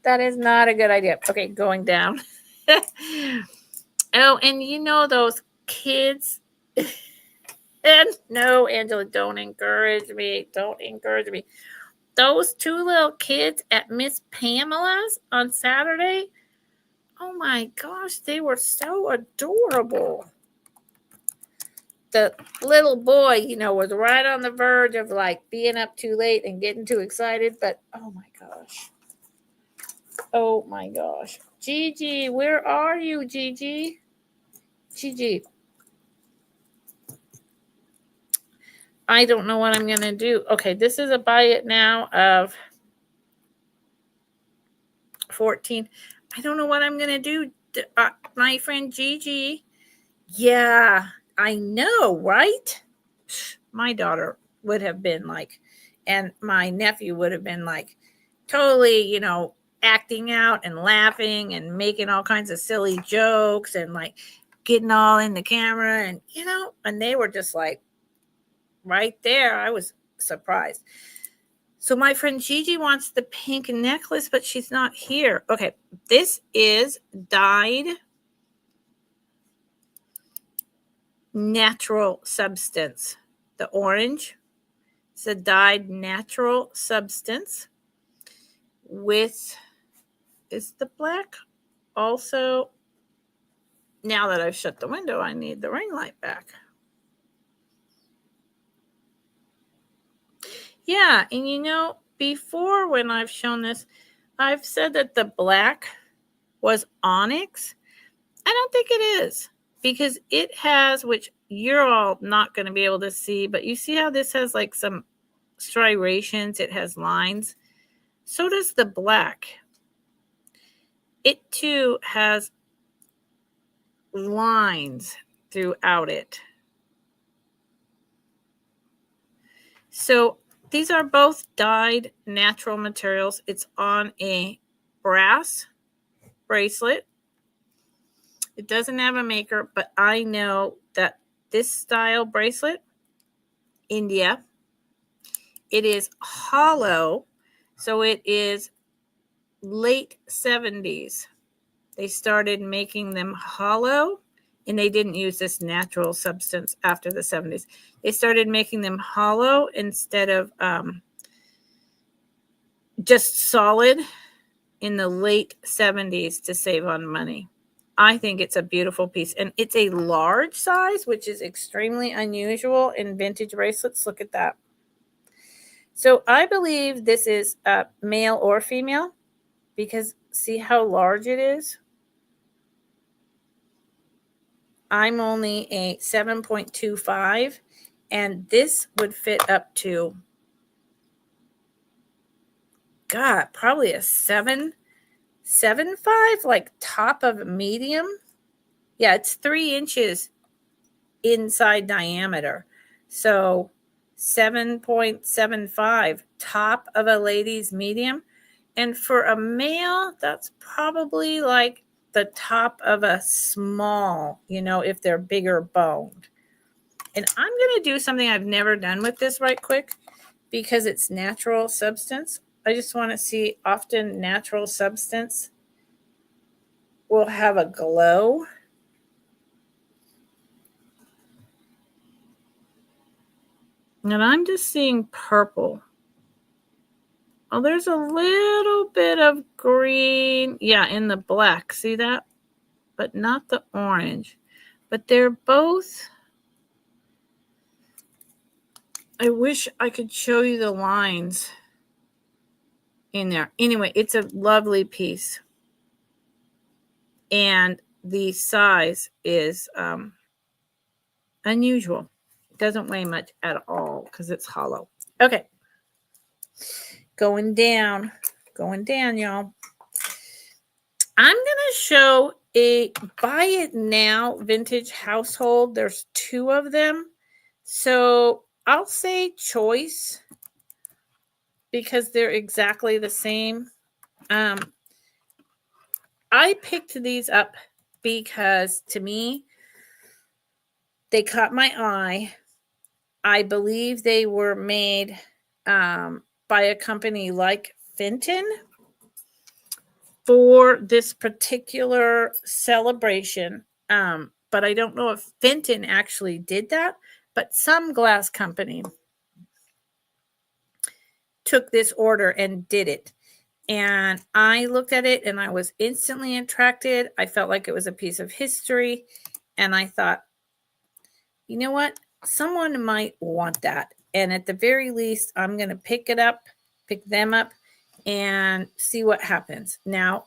Speaker 1: That is not a good idea. Okay, going down. Oh, and those kids. And no, Angela, don't encourage me. Don't encourage me. Those 2 little kids at Miss Pamela's on Saturday. Oh my gosh, they were so adorable. The little boy, was right on the verge of like being up too late and getting too excited, but oh my gosh. Oh my gosh. Gigi, where are you, Gigi? Gigi. I don't know what I'm going to do. Okay, this is a buy it now of 14. I don't know what I'm going to do. My friend Gigi. Yeah, I know, right? My daughter would have been like, and my nephew would have been like, totally, acting out and laughing and making all kinds of silly jokes and like getting all in the camera and, and they were just like right there. I was surprised. So my friend Gigi wants the pink necklace, but she's not here. Okay, this is dyed natural substance. The orange is a dyed natural substance with, is the black also, now that I've shut the window, I need the ring light back. Yeah, and before when I've shown this, I've said that the black was onyx. I don't think it is, because it has, which you're all not going to be able to see, but you see how this has like some striations, it has lines. So does the black. It too has lines throughout it. So These are both dyed natural materials. It's on a brass bracelet. It doesn't have a maker, but I know that this style bracelet, India, it is hollow. So it is late 70s. They started making them hollow, and they didn't use this natural substance after the 70s. They started making them hollow instead of just solid in the late 70s to save on money. I think it's a beautiful piece, and it's a large size, which is extremely unusual in vintage bracelets. Look at that. So I believe this is male or female, because see how large it is? I'm only a 7.25, and this would fit up to, God, probably a 7.75, like top of medium. Yeah, it's 3 inches inside diameter. So 7.75, top of a lady's medium. And for a male, that's probably like the top of a small, if they're bigger boned. And I'm going to do something I've never done with this right quick, because it's natural substance. I just want to see, often natural substance will have a glow. And I'm just seeing purple. Oh, there's a little bit of green. Yeah, in the black. See that? But not the orange. But they're both... I wish I could show you the lines in there. Anyway, it's a lovely piece. And the size is unusual. It doesn't weigh much at all because it's hollow. Okay. Going down, y'all. I'm going to show a buy it now vintage household. There's 2 of them. So I'll say choice because they're exactly the same. I picked these up because, to me, they caught my eye. I believe they were made by a company like Fenton for this particular celebration. But I don't know if Fenton actually did that, but some glass company took this order and did it. And I looked at it and I was instantly attracted. I felt like it was a piece of history. And I thought, you know what? Someone might want that. And at the very least, I'm going to pick them up, and see what happens. Now,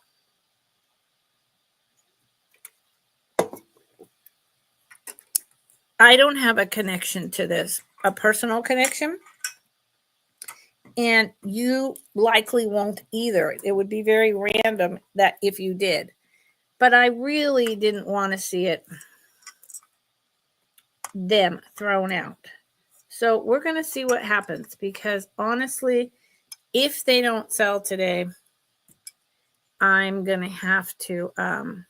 Speaker 1: I don't have a connection to this, a personal connection. And you likely won't either. It would be very random that if you did. But I really didn't want to see them thrown out. So we're going to see what happens, because honestly, if they don't sell today, I'm going to have to, so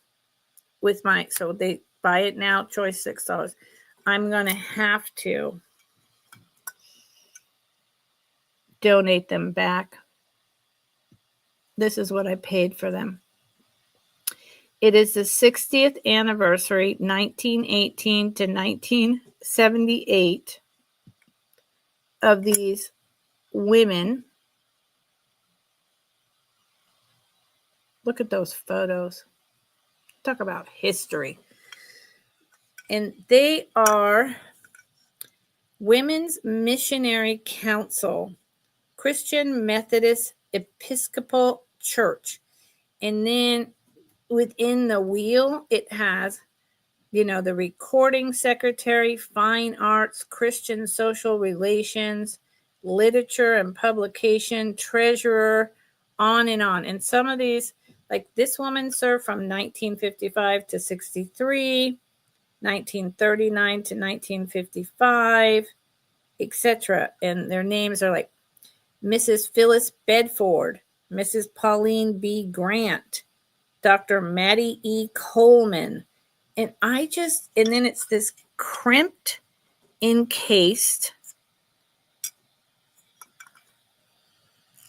Speaker 1: they buy it now, choice $6. I'm going to have to donate them back. This is what I paid for them. It is the 60th anniversary, 1918 to 1978, of these women. Look at those photos. Talk about history. And they are Women's Missionary Council, Christian Methodist Episcopal Church. And then within the wheel, it has, the recording secretary, fine arts, Christian social relations, literature and publication, treasurer, on and on. And some of these, like this woman served from 1955 to 63, 1939 to 1955, etc. And their names are like Mrs. Phyllis Bedford, Mrs. Pauline B. Grant, Dr. Maddie E. Coleman. And then it's this crimped, encased,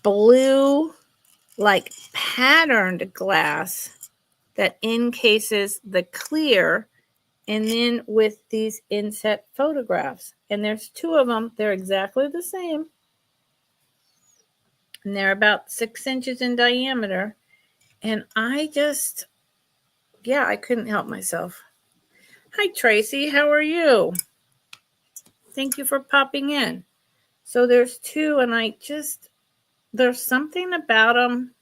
Speaker 1: blue, like patterned glass that encases the clear, and then with these inset photographs. And there's two of them. They're exactly the same. And they're about 6 inches in diameter. And I couldn't help myself. Hi, Tracy. How are you? Thank you for popping in. So there's two, and there's something about them.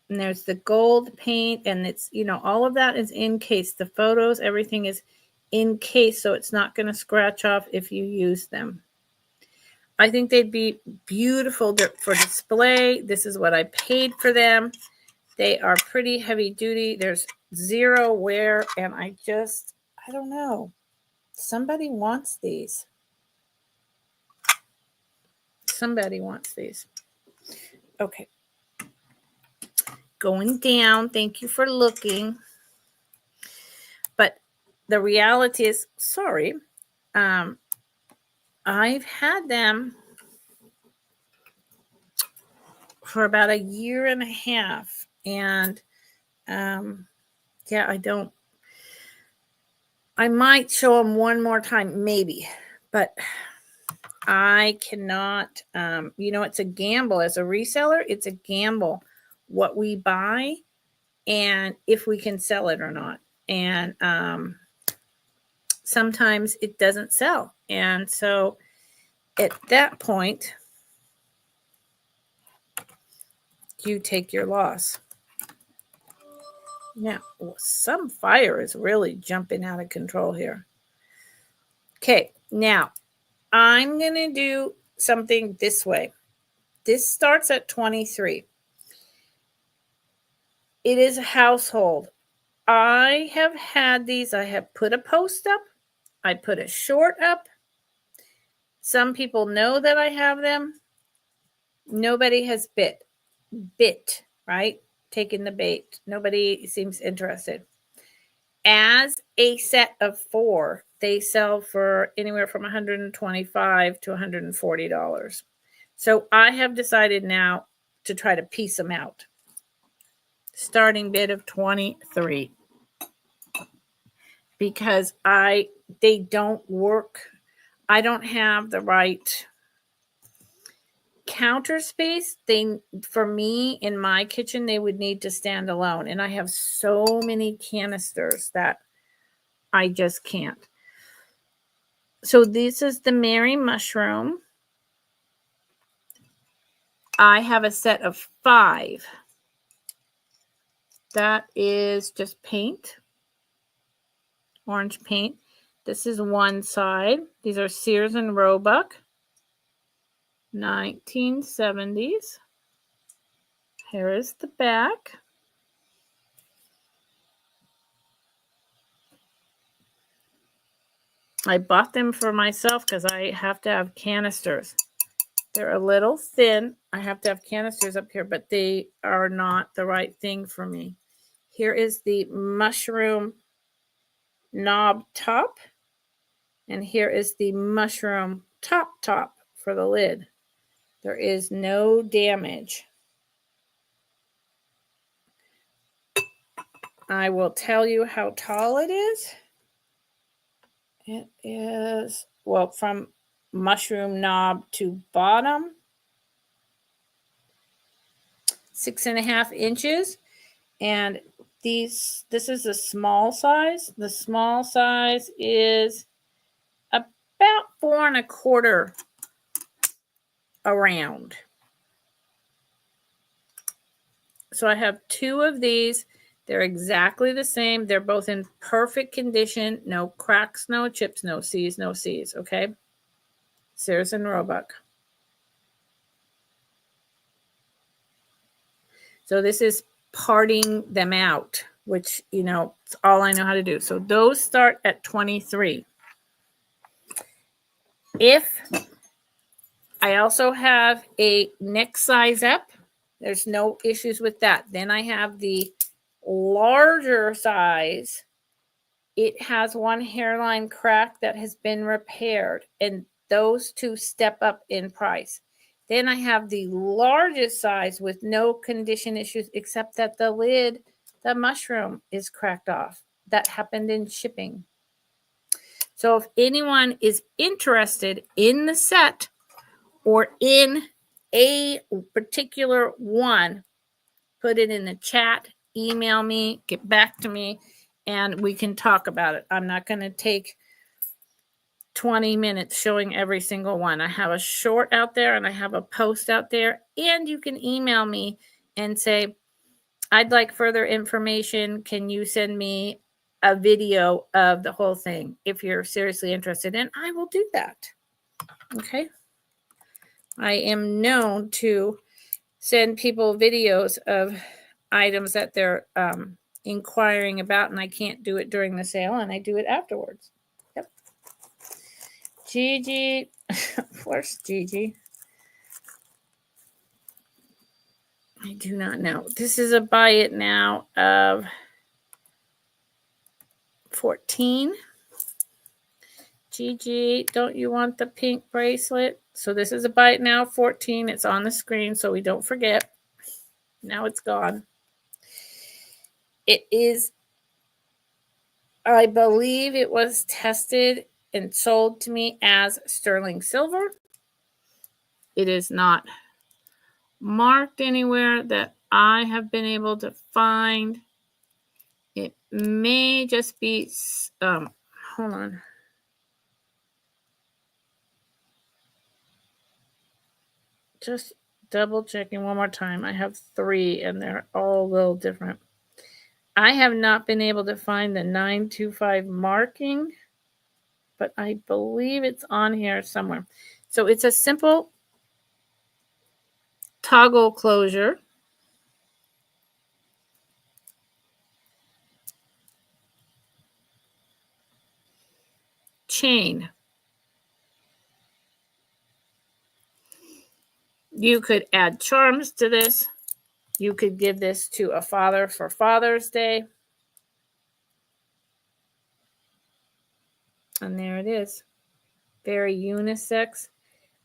Speaker 1: And there's the gold paint, and it's, all of that is encased. The photos, everything is encased, so it's not going to scratch off if you use them. I think they'd be beautiful for display. This is what I paid for them. They are pretty heavy duty. There's zero wear, and I don't know. Somebody wants these. Somebody wants these. Okay. Going down. Thank you for looking. But the reality is, sorry, I've had them for about 1.5 years. And I might show them one more time, maybe. But I cannot, it's a gamble. As a reseller, it's a gamble what we buy and if we can sell it or not. And sometimes it doesn't sell. And so at that point, you take your loss. Now, some fire is really jumping out of control here. Okay, now I'm going to do something this way. This starts at 23. It is a household. I have had these. I have put a post up. I put a short up. Some people know that I have them. Nobody has bit, right? Taken the bait. Nobody seems interested. As a set of 4, they sell for anywhere from $125 to $140. So I have decided now to try to piece them out. Starting bid of 23. Because they don't work. I don't have the right counter space. For me, in my kitchen, they would need to stand alone. And I have so many canisters that I just can't. So this is the Mary Mushroom. I have a set of 5. That is just paint. Orange paint. This is one side. These are Sears and Roebuck. 1970s. Here is the back. I bought them for myself because I have to have canisters. They're a little thin. I have to have canisters up here, but they are not the right thing for me. Here is the mushroom knob top. And here is the mushroom top for the lid. There is no damage. I will tell you how tall it is. It is, from mushroom knob to bottom, 6.5 inches. And this is a small size. The small size is about 4.25 around. So I have 2 of these. They're exactly the same. They're both in perfect condition. No cracks, no chips, no C's, okay? Sears and Roebuck. So this is parting them out, which, it's all I know how to do. So those start at 23. If I also have a neck size up. There's no issues with that. Then I have the larger size. It has one hairline crack that has been repaired, and those two step up in price. Then I have the largest size with no condition issues except that the lid, the mushroom, is cracked off. That happened in shipping. So if anyone is interested in the set or in a particular one, put it in the chat, email me, get back to me, and we can talk about it. I'm not going to take 20 minutes showing every single one. I have a short out there and I have a post out there, and you can email me and say, I'd like further information. Can you send me a video of the whole thing if you're seriously interested? And I will do that. Okay. I am known to send people videos of items that they're inquiring about, and I can't do it during the sale, and I do it afterwards. Yep. Gigi, where's Gigi? I do not know. This is a buy it now of 14. Gigi, don't you want the pink bracelet? So this is a buy it now 14. It's on the screen so we don't forget. Now it's gone. It is, I believe it was tested and sold to me as sterling silver. It is not marked anywhere that I have been able to find. It may just be, hold on. Just double checking one more time. I have 3 and they're all a little different. I have not been able to find the 925 marking, but I believe it's on here somewhere. So it's a simple toggle closure. Chain. You could add charms to this. You could give this to a father for Father's Day. And there it is. Very unisex.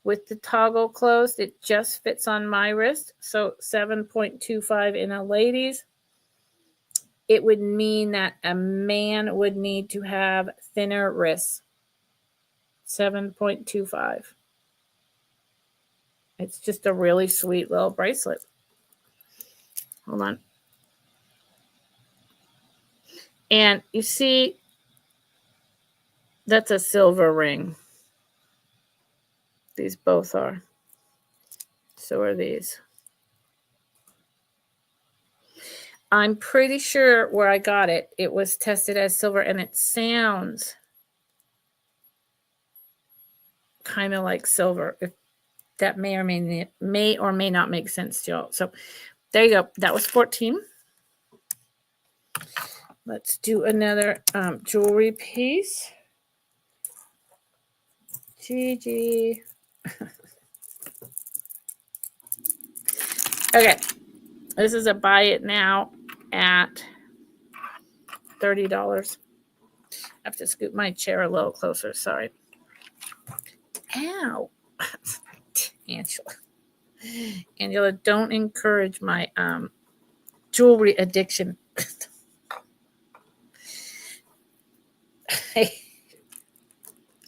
Speaker 1: With the toggle closed, it just fits on my wrist. So 7.25 in a lady's. It would mean that a man would need to have thinner wrists. 7.25. It's just a really sweet little bracelet. Hold on. And you see, that's a silver ring. These both are. So are these. I'm pretty sure where I got it, it was tested as silver, and it sounds kind of like silver. If that may or may not make sense to y'all. So there you go. That was 14. Let's do another jewelry piece. Gigi. Okay. This is a buy it now at $30. I have to scoot my chair a little closer. Sorry. Ow. Angela, don't encourage my jewelry addiction.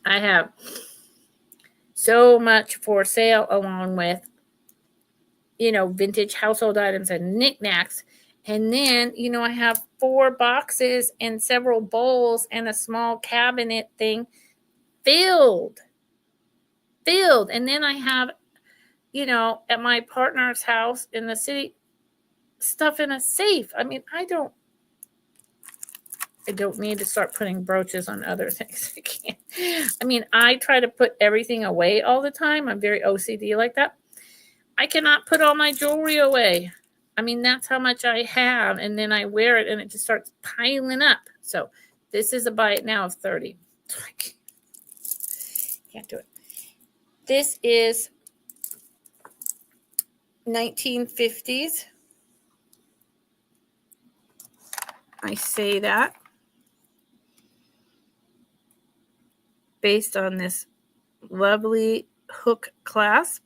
Speaker 1: I have so much for sale along with, vintage household items and knickknacks. And then, I have 4 boxes and several bowls and a small cabinet thing filled. And then I have, at my partner's house in the city, stuff in a safe. I mean, I don't need to start putting brooches on other things. I can't. I mean, I try to put everything away all the time. I'm very OCD like that. I cannot put all my jewelry away. I mean, that's how much I have. And then I wear it and it just starts piling up. So this is a buy it now of 30. Can't do it. This is 1950s. I say that based on this lovely hook clasp.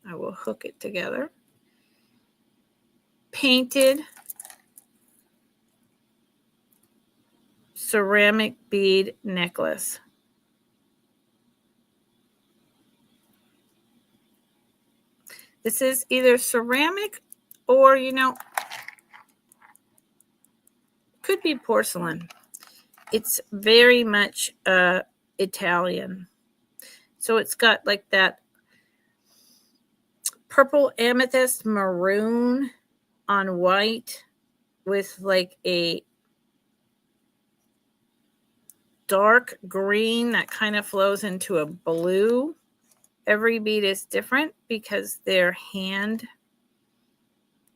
Speaker 1: I will hook it together. Painted ceramic bead necklace. This is either ceramic or, could be porcelain. It's very much Italian. So it's got like that purple amethyst maroon on white with like a dark green that kind of flows into a blue. Every bead is different because they're hand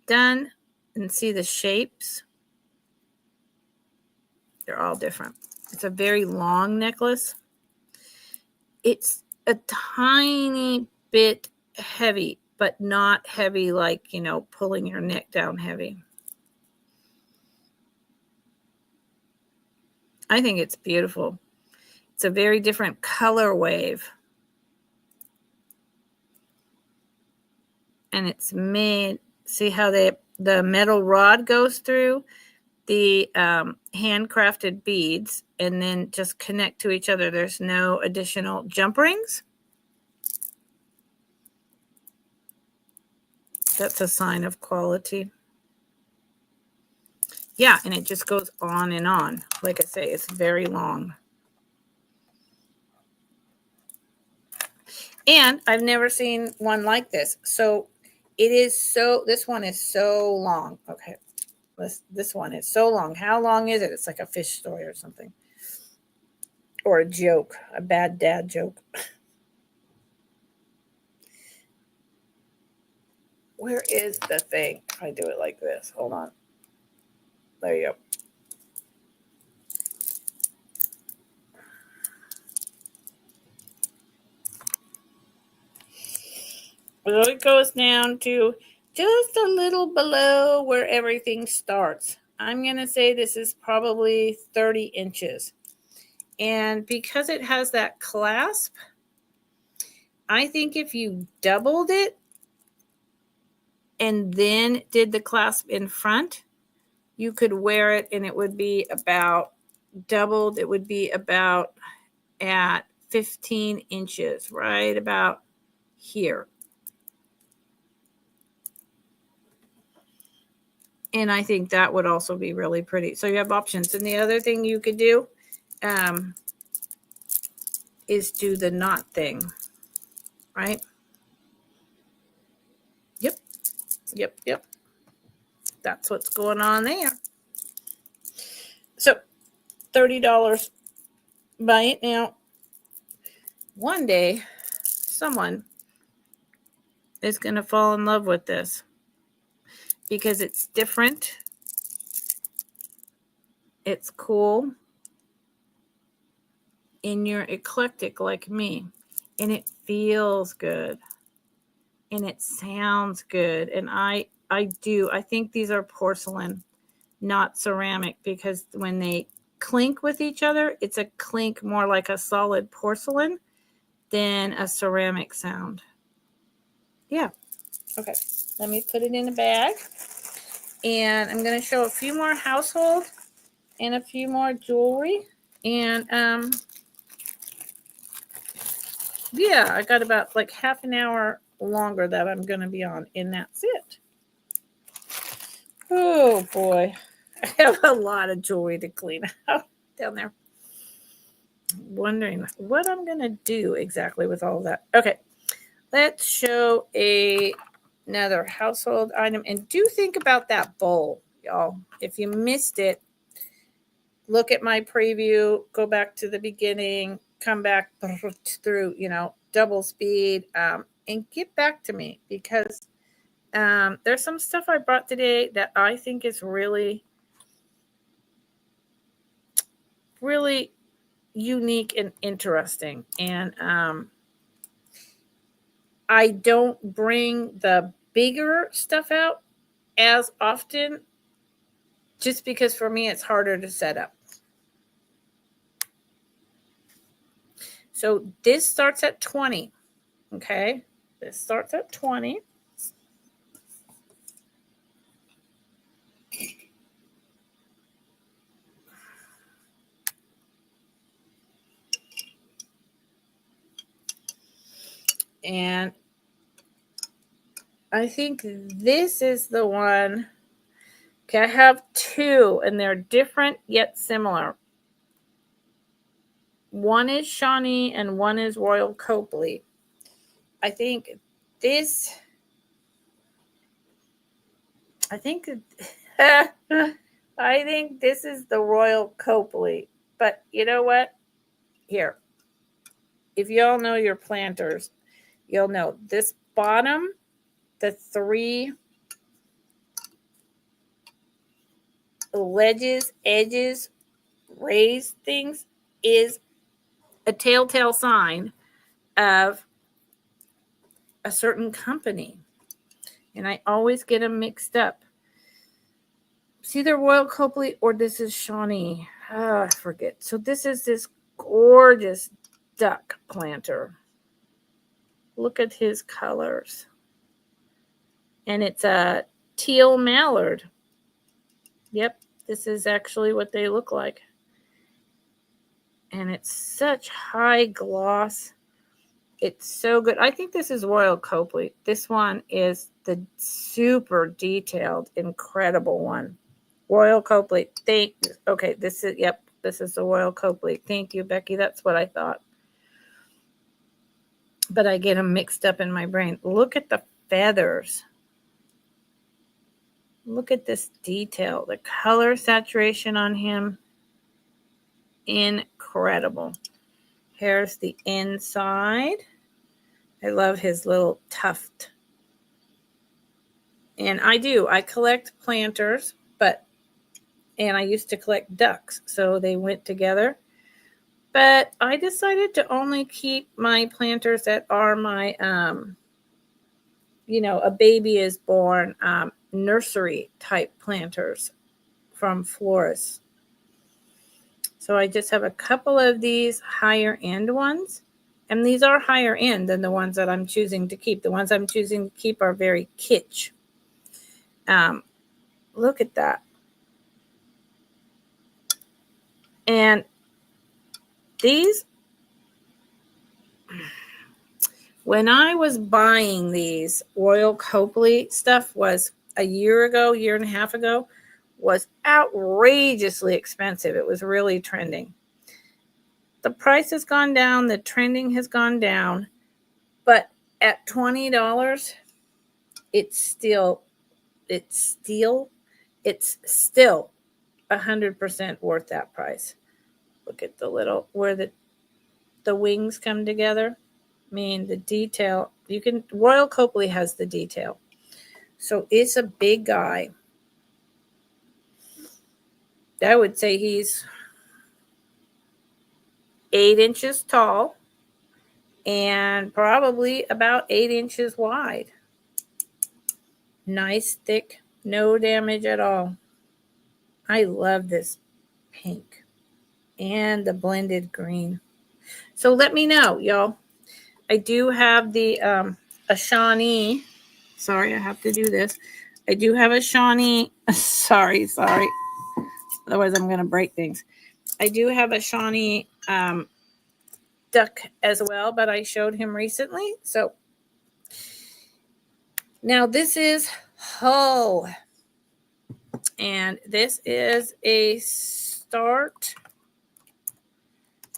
Speaker 1: done, and see the shapes. They're all different. It's a very long necklace. It's a tiny bit heavy, but not heavy like, pulling your neck down heavy. I think it's beautiful. It's a very different color wave. And it's made, see how the metal rod goes through the handcrafted beads and then just connect to each other. There's no additional jump rings. That's a sign of quality. Yeah, and it just goes on and on. Like I say, it's very long. And I've never seen one like this. So this one is so long. Okay. This one is so long. How long is it? It's like a fish story or something. Or a joke, a bad dad joke. Where is the thing? I do it like this. Hold on. There you go. So it goes down to just a little below where everything starts. I'm going to say this is probably 30 inches. And because it has that clasp, I think if you doubled it and then did the clasp in front, you could wear it and it would be about doubled. It would be about at 15 inches, right about here. And I think that would also be really pretty. So you have options. And the other thing you could do is do the knot thing, right? Yep. That's what's going on there. So $30. Buy it now. One day, someone is going to fall in love with this because it's different. It's cool. And you're eclectic like me. And it feels good. And it sounds good. And I think these are porcelain, not ceramic, because when they clink with each other, it's a clink more like a solid porcelain than a ceramic sound. Yeah. Okay. Let me put it in a bag. And I'm going to show a few more household and a few more jewelry. And yeah, I got about like half an hour longer that I'm going to be on, and that's it. Oh boy, I have a lot of jewelry to clean out down there. Wondering what I'm going to do exactly with all of that. Okay, let's show another household item. And do think about that bowl, y'all. If you missed it, look at my preview, go back to the beginning, come back through, double speed, and get back to me, because there's some stuff I brought today that I think is really, really unique and interesting. And I don't bring the bigger stuff out as often, just because for me it's harder to set up. So this starts at 20. Okay, this starts at 20. And I think this is the one. Okay, I have two, and they're different yet similar. One is Shawnee and one is Royal Copley. I think this, I think, I think this is the Royal Copley. But you know what? Here, if y'all know your planters, you'll know this bottom, the three ledges, edges, raised things is a telltale sign of a certain company. And I always get them mixed up. It's either Royal Copley or this is Shawnee. Oh, I forget. So this is this gorgeous duck planter. Look at his colors. And it's a teal mallard. Yep, this is actually what they look like. And it's such high gloss. It's so good. I think this is Royal Copley. This one is the super detailed, incredible one. Royal Copley. Okay, this is, yep, this is the Royal Copley. Thank you, Becky. That's what I thought. But I get them mixed up in my brain. Look at the feathers. Look at this detail. The color saturation on him. Incredible. Here's the inside. I love his little tuft. And I collect planters, and I used to collect ducks, so they went together. But I decided to only keep my planters that are my, a baby is born nursery type planters from florists. So I just have a couple of these higher end ones. And these are higher end than the ones that I'm choosing to keep. The ones I'm choosing to keep are very kitsch. Look at that. And these, when I was buying these Royal Copley stuff, was a year and a half ago, was outrageously expensive. It was really trending. The price has gone down. The trending has gone down. But at $20, it's still 100% worth that price. Look at the little, where the wings come together. I mean, the detail, Royal Copley has the detail. So it's a big guy. I would say he's 8 inches tall and probably about 8 inches wide. Nice, thick, no damage at all. I love this pink and the blended green. So let me know, y'all. I do have the a Shawnee. Sorry, I have to do this. I do have a Shawnee. Sorry. Otherwise, I'm going to break things. I do have a Shawnee duck as well, but I showed him recently. So now this is Hull. And this is a start.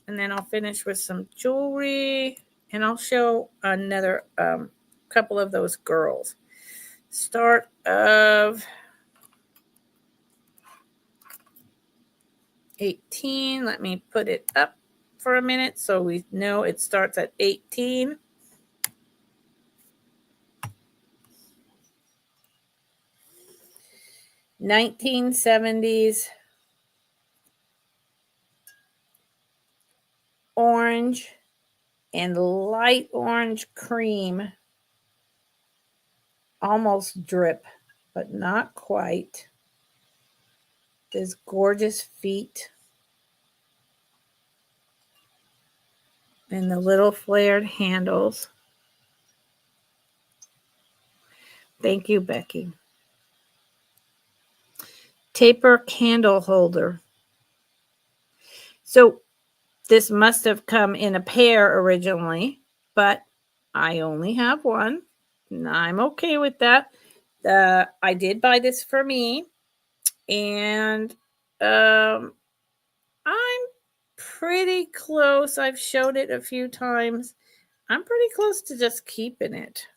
Speaker 1: And then I'll finish with some jewelry. And I'll show another couple of those girls. Start of 18. Let me put it up for a minute so we know it starts at 18. (1970s) orange and light orange cream almost drip, but not quite. These gorgeous feet. And the little flared handles. Thank you, Becky. Taper candle holder. So this must have come in a pair originally, but I only have one. And I'm okay with that. I did buy this for me, and I'm pretty close. I've showed it a few times. I'm pretty close to just keeping it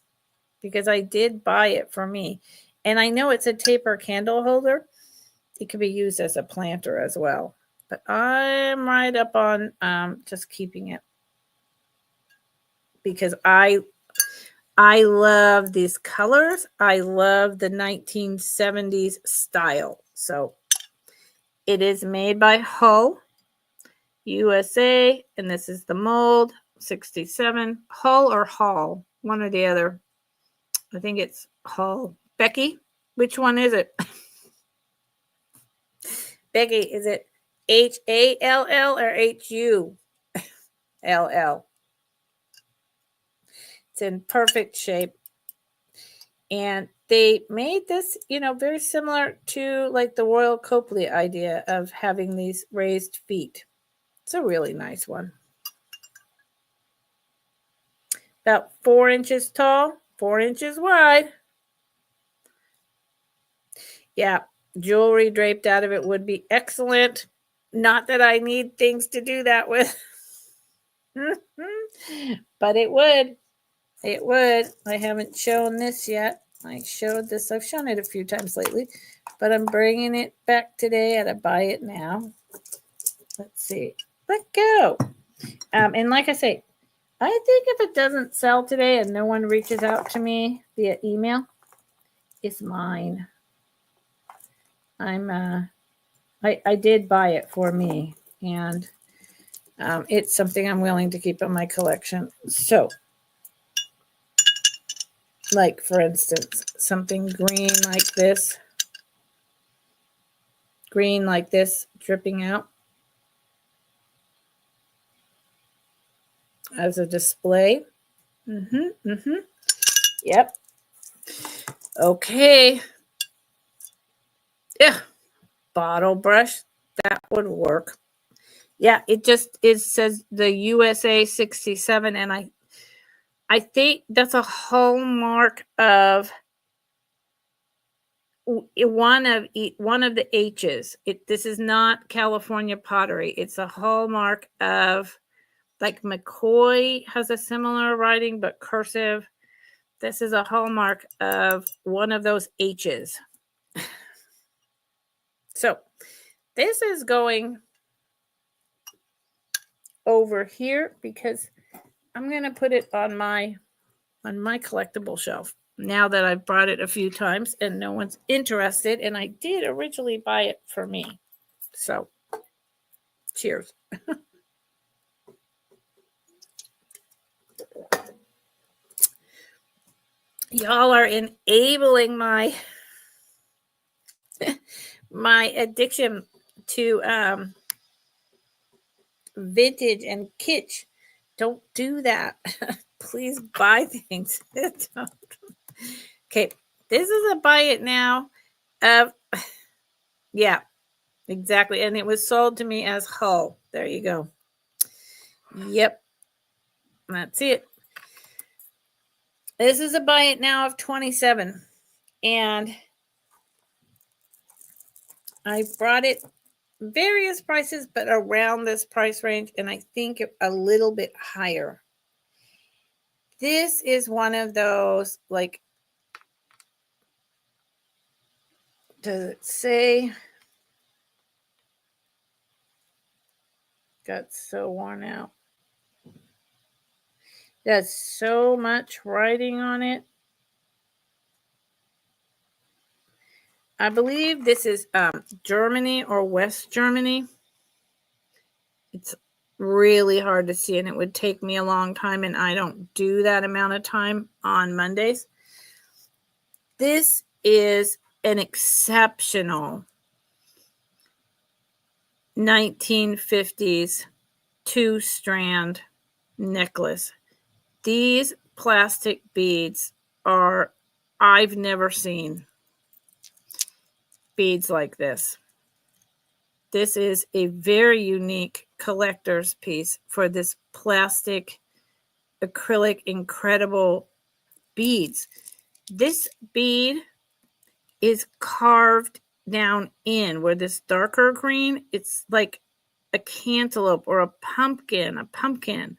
Speaker 1: because I did buy it for me. And I know it's a taper candle holder. It could be used as a planter as well. But I'm right up on just keeping it because I love these colors. I love the 1970s style. So it is made by Hull, USA, and this is the mold, 67. Hull or Hall, one or the other. I think it's Hull. Becky, which one is it? Becky, is it Hall or Hull? It's in perfect shape. And they made this, very similar to like the Royal Copley idea of having these raised feet. It's a really nice one. About 4 inches tall, 4 inches wide. Yeah, jewelry draped out of it would be excellent. Not that I need things to do that with. But it would. It would. I haven't shown this yet. I showed this. I've shown it a few times lately, but I'm bringing it back today at a buy it now. Let's see. Let go. And like I say, I think if it doesn't sell today and no one reaches out to me via email, it's mine. I did buy it for me, and it's something I'm willing to keep in my collection. So, like for instance, something green like this, dripping out as a display. Yep. Okay. Yeah. Bottle brush. That would work. Yeah, it says the USA 67, and I think that's a hallmark of one of the H's. This is not California pottery. It's a hallmark of, like, McCoy has a similar writing but cursive. This is a hallmark of one of those H's. So this is going over here because I'm going to put it on my collectible shelf now that I've brought it a few times and no one's interested, and I did originally buy it for me. So cheers. Y'all are enabling my addiction to vintage and kitsch. Don't do that. Please buy things. Okay, this is a buy it now. Yeah, exactly. And it was sold to me as Hull. There you go. Yep, that's it. This is a buy it now of 27, and I brought it various prices, but around this price range, and I think a little bit higher. This is one of those, like, does it say? Got so worn out. There's so much writing on it. I believe this is Germany or West Germany. It's really hard to see, and it would take me a long time, and I don't do that amount of time on Mondays. This is an exceptional 1950s 2-strand necklace. These plastic beads are, I've never seen beads like this. This is a very unique collector's piece for this plastic acrylic incredible beads. This bead is carved down in where this darker green, it's like a cantaloupe or a pumpkin.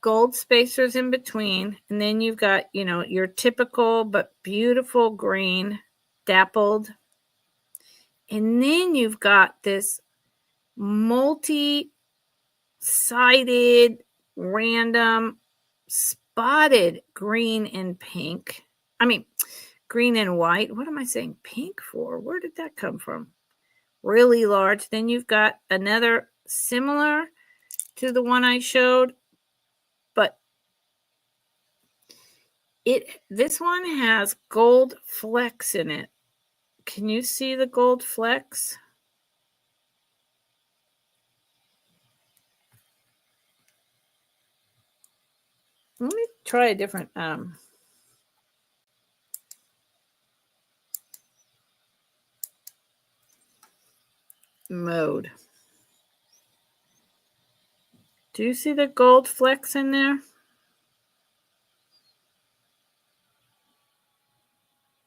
Speaker 1: Gold spacers in between, and then you've got, you know, your typical but beautiful green, dappled. And then you've got this multi-sided, random, spotted green and pink. I mean, green and white. What am I saying pink for? Where did that come from? Really large. Then you've got another similar to the one I showed, but this one has gold flecks in it. Can you see the gold flecks? Let me try a different mode. Do you see the gold flecks in there?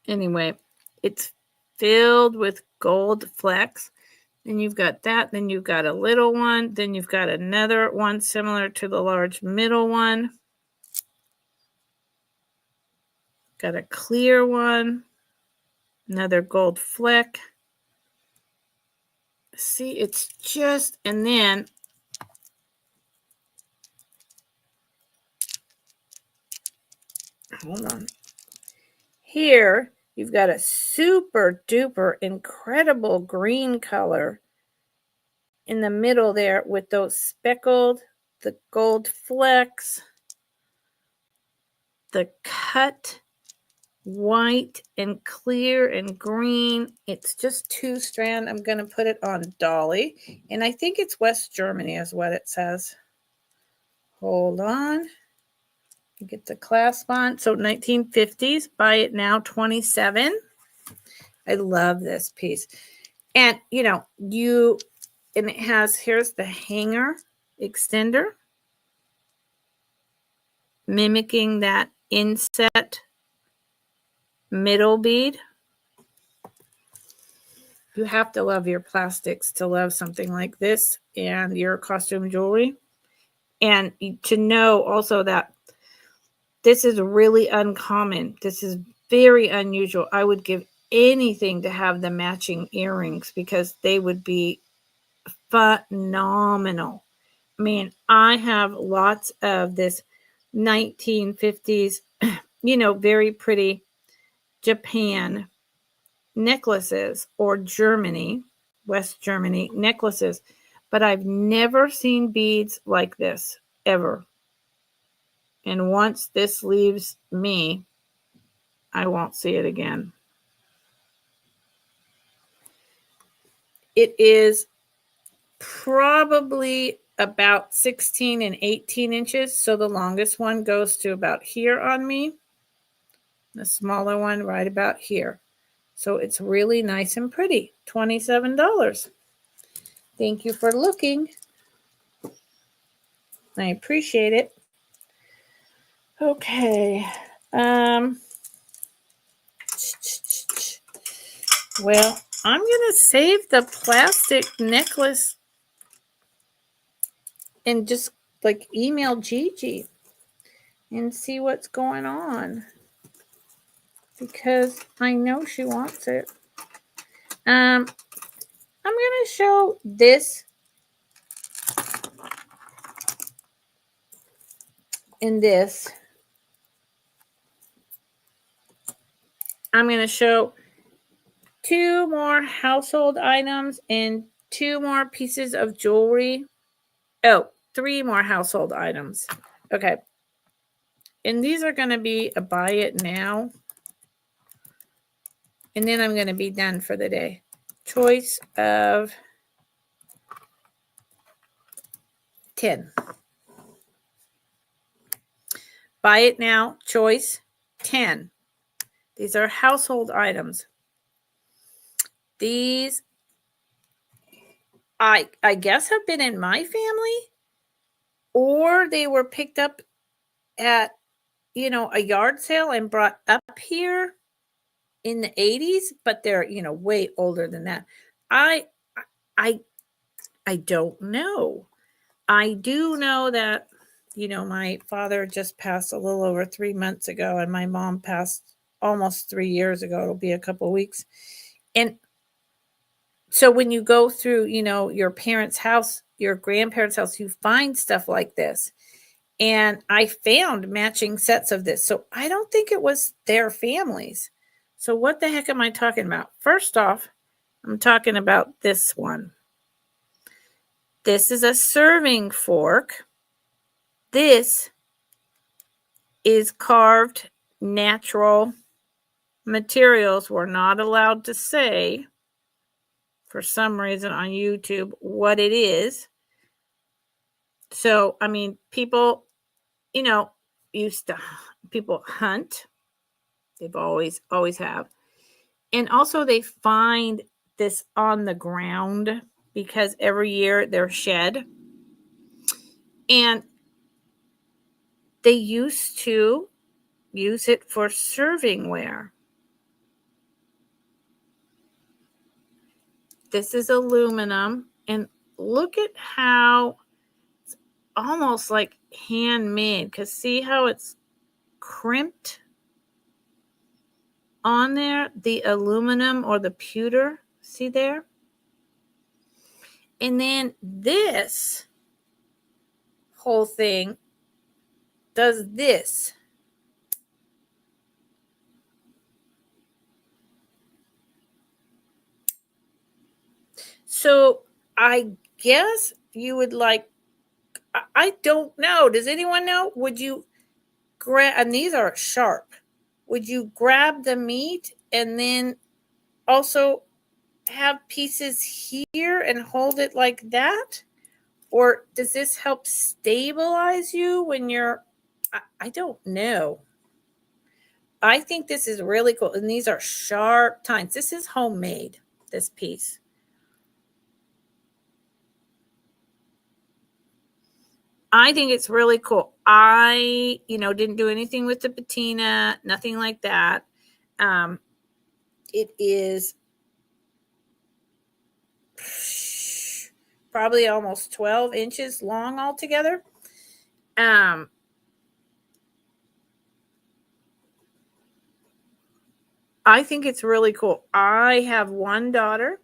Speaker 1: Anyway, it's filled with gold flecks. Then you've got that. Then you've got a little one. Then you've got another one similar to the large middle one. Got a clear one. Another gold fleck. See, it's just, and then hold on. Here, you've got a super duper incredible green color in the middle there with those speckled, the gold flecks, the cut white and clear and green. It's just 2-strand. I'm going to put it on Dolly. And I think it's West Germany is what it says. Hold on. Get the clasp on. So 1950s. Buy it now, 27. I love this piece. And, you know, and it has, here's the hanger extender, mimicking that inset middle bead. You have to love your plastics to love something like this and your costume jewelry. And to know also that this is really uncommon. This is very unusual. I would give anything to have the matching earrings because they would be phenomenal. I mean, I have lots of this 1950s, you know, very pretty Japan necklaces or Germany, West Germany necklaces, but I've never seen beads like this ever. And once this leaves me, I won't see it again. It is probably about 16 and 18 inches. So the longest one goes to about here on me. The smaller one right about here. So it's really nice and pretty. $27. Thank you for looking. I appreciate it. Okay. Well, I'm going to save the plastic necklace and just like email Gigi and see what's going on because I know she wants it. I'm going to show this and this. I'm going to show 2 more household items and 2 more pieces of jewelry. Oh, 3 more household items. Okay. And these are going to be a buy it now. And then I'm going to be done for the day. Choice of 10. Buy it now. Choice 10. These are household items. These, I guess, have been in my family, or they were picked up at, a yard sale and brought up here in the 80s, but they're, way older than that. I don't know. I do know that, my father just passed a little over 3 months ago, and my mom passed almost 3 years ago. It'll be a couple weeks. And so when you go through, your parents' house, your grandparents' house, you find stuff like this. And I found matching sets of this. So I don't think it was their families. So what the heck am I talking about? First off, I'm talking about this one. This is a serving fork. This is carved natural materials. We're not allowed to say, for some reason on YouTube, what it is. So, I mean, people, people hunt. They've always have. And also they find this on the ground because every year they're shed. And they used to use it for servingware. This is aluminum, and look at how it's almost like handmade, because see how it's crimped on there, the aluminum or the pewter, see there? And then this whole thing does this. So I guess you would like, I don't know. Does anyone know? Would you grab, and these are sharp, would you grab the meat and then also have pieces here and hold it like that? Or does this help stabilize you when you're, I don't know. I think this is really cool. And these are sharp tines. This is homemade, this piece. I think it's really cool. I, didn't do anything with the patina, nothing like that. It is probably almost 12 inches long altogether. I think it's really cool. I have one daughter,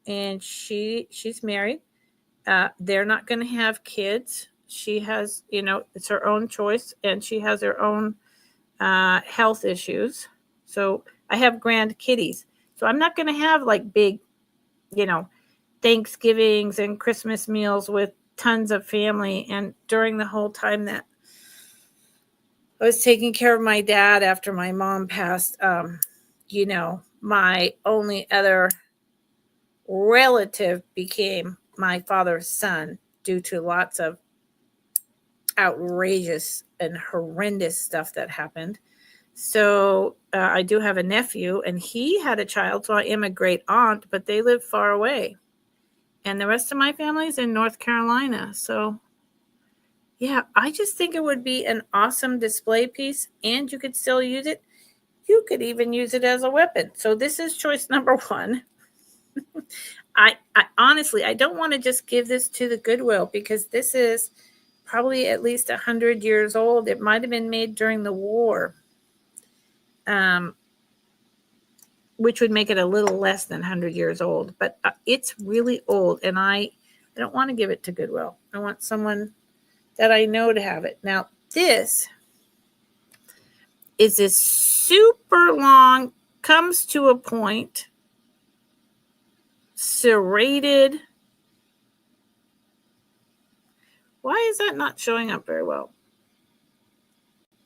Speaker 1: and she's married. They're not going to have kids. She has, it's her own choice, and she has her own health issues. So I have grand kitties. So I'm not going to have like big, Thanksgivings and Christmas meals with tons of family. And during the whole time that I was taking care of my dad after my mom passed, my only other relative became my father's son due to lots of outrageous and horrendous stuff that happened. So I do have a nephew, and he had a child, so I am a great aunt, but they live far away. And the rest of my family's in North Carolina. So yeah, I just think it would be an awesome display piece, and you could still use it. You could even use it as a weapon. So this is choice number 1. I honestly, I don't want to just give this to the Goodwill, because this is probably at least 100 years old. It might have been made during the war, which would make it a little less than 100 years old. But it's really old, and I don't want to give it to Goodwill. I want someone that I know to have it. Now, this is this super long, comes to a point, serrated. Why is that not showing up very well?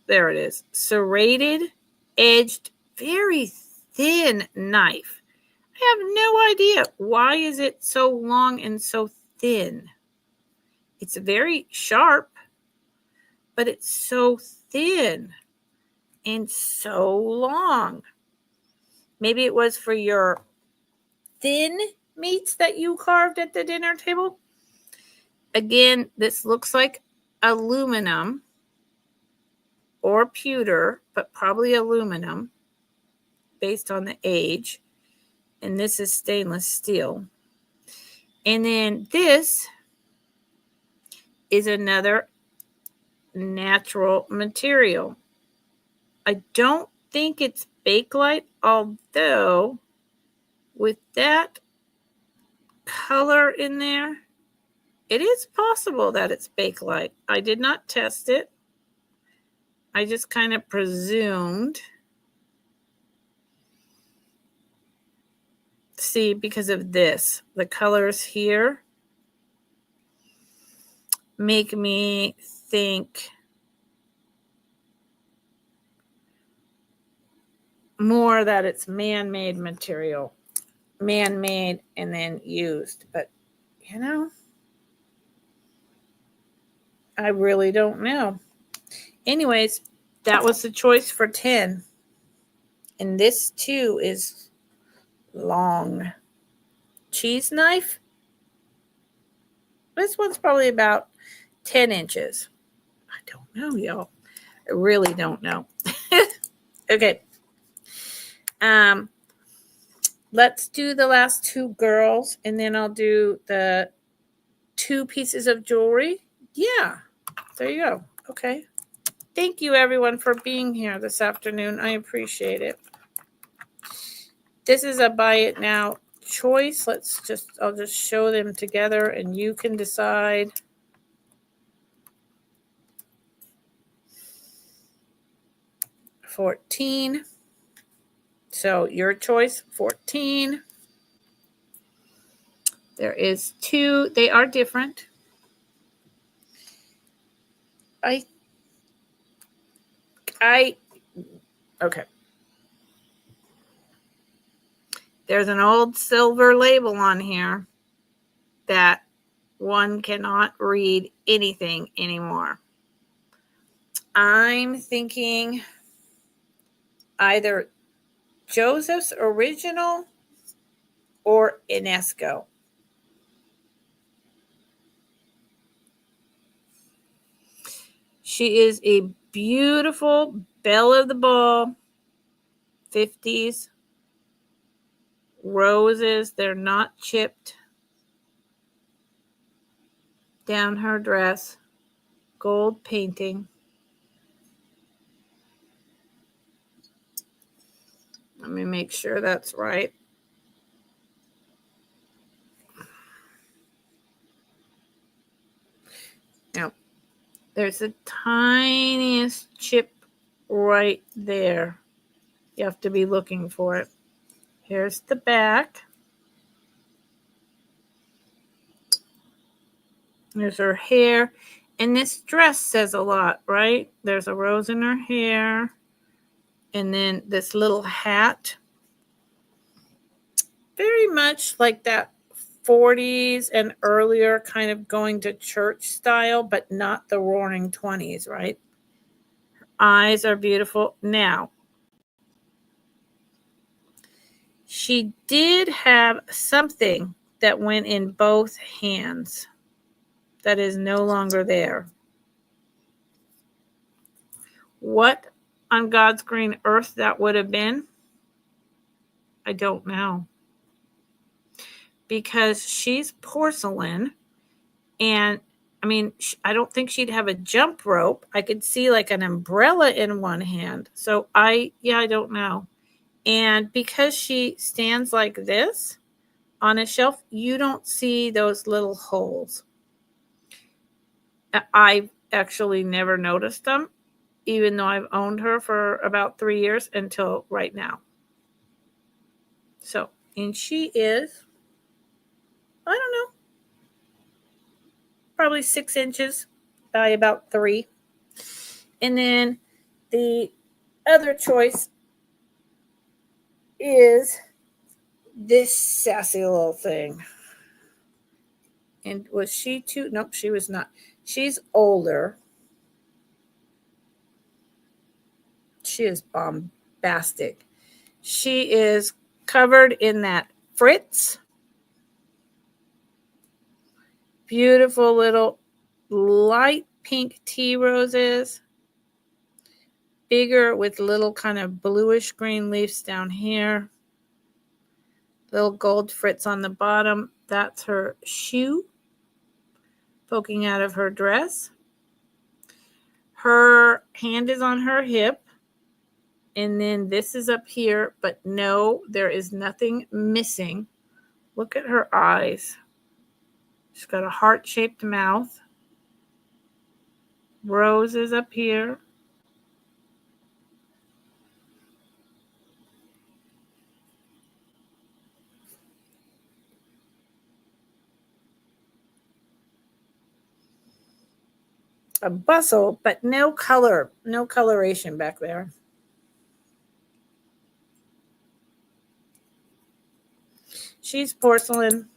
Speaker 1: There it is. Serrated, edged, very thin knife. I have no idea. Why is it so long and so thin? It's very sharp, but it's so thin and so long. Maybe it was for your thin meats that you carved at the dinner table. Again, this looks like aluminum or pewter, but probably aluminum based on the age. And this is stainless steel. And then this is another natural material. I don't think it's Bakelite, although with that color in there, it is possible that it's Bakelite. I did not test it. I just kind of presumed. See, because of this, the colors here make me think more that it's man-made material. Man-made and then used. But, you know, I really don't know. Anyways, that was the choice for 10. And this, too, is long. Cheese knife. This one's probably about 10 inches. I don't know, y'all. I really don't know. Okay. Let's do the last two girls, and then I'll do the 2 pieces of jewelry. Yeah, there you go. Okay. Thank you, everyone, for being here this afternoon. I appreciate it. This is a buy it now choice. I'll just show them together, and you can decide. $14. So your choice, 14. There is 2. They are different. Okay. There's an old silver label on here that one cannot read anything anymore. I'm thinking either Joseph's Original or Inesco. She is a beautiful belle of the ball, 50s. Roses, they're not chipped down her dress. Gold painting. Let me make sure that's right. Now, there's the tiniest chip right there. You have to be looking for it. Here's the back. There's her hair. And this dress says a lot, right? There's a rose in her hair. And then this little hat. Very much like that 40s and earlier kind of going to church style, but not the roaring 20s, right? Her eyes are beautiful. Now, she did have something that went in both hands that is no longer there. What on God's green earth that would have been, I don't know. Because she's porcelain, and I mean, I don't think she'd have a jump rope. I could see like an umbrella in one hand. So I don't know. And because she stands like this on a shelf, you don't see those little holes. I've actually never noticed them, even though I've owned her for about 3 years until right now. So, and she is, I don't know, probably 6 inches by about 3. And then The other choice is this sassy little thing. And was she too? Nope, she was not. She's older. She is bombastic. She is covered in that Fritz. Beautiful little light pink tea roses. Bigger with little kind of bluish green leaves down here. Little gold Fritz on the bottom. That's her shoe poking out of her dress. Her hand is on her hip. And then this is up here. But no, there is nothing missing. Look at her eyes. She's got a heart-shaped mouth. Roses up here. A bustle, but no color, no coloration back there. She's porcelain.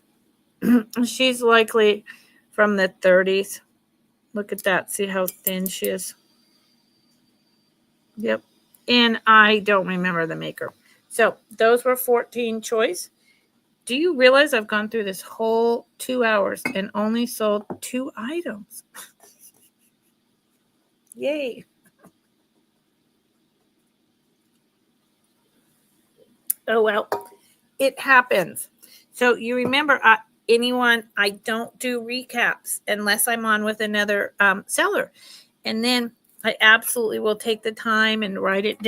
Speaker 1: She's likely from the 30s. Look at that. See how thin she is? Yep. And I don't remember the maker. So those were 14 choice. Do you realize I've gone through this whole 2 hours and only sold 2 items? Yay. Oh, well, it happens. So you remember, anyone, I don't do recaps unless I'm on with another seller. And then I absolutely will take the time and write it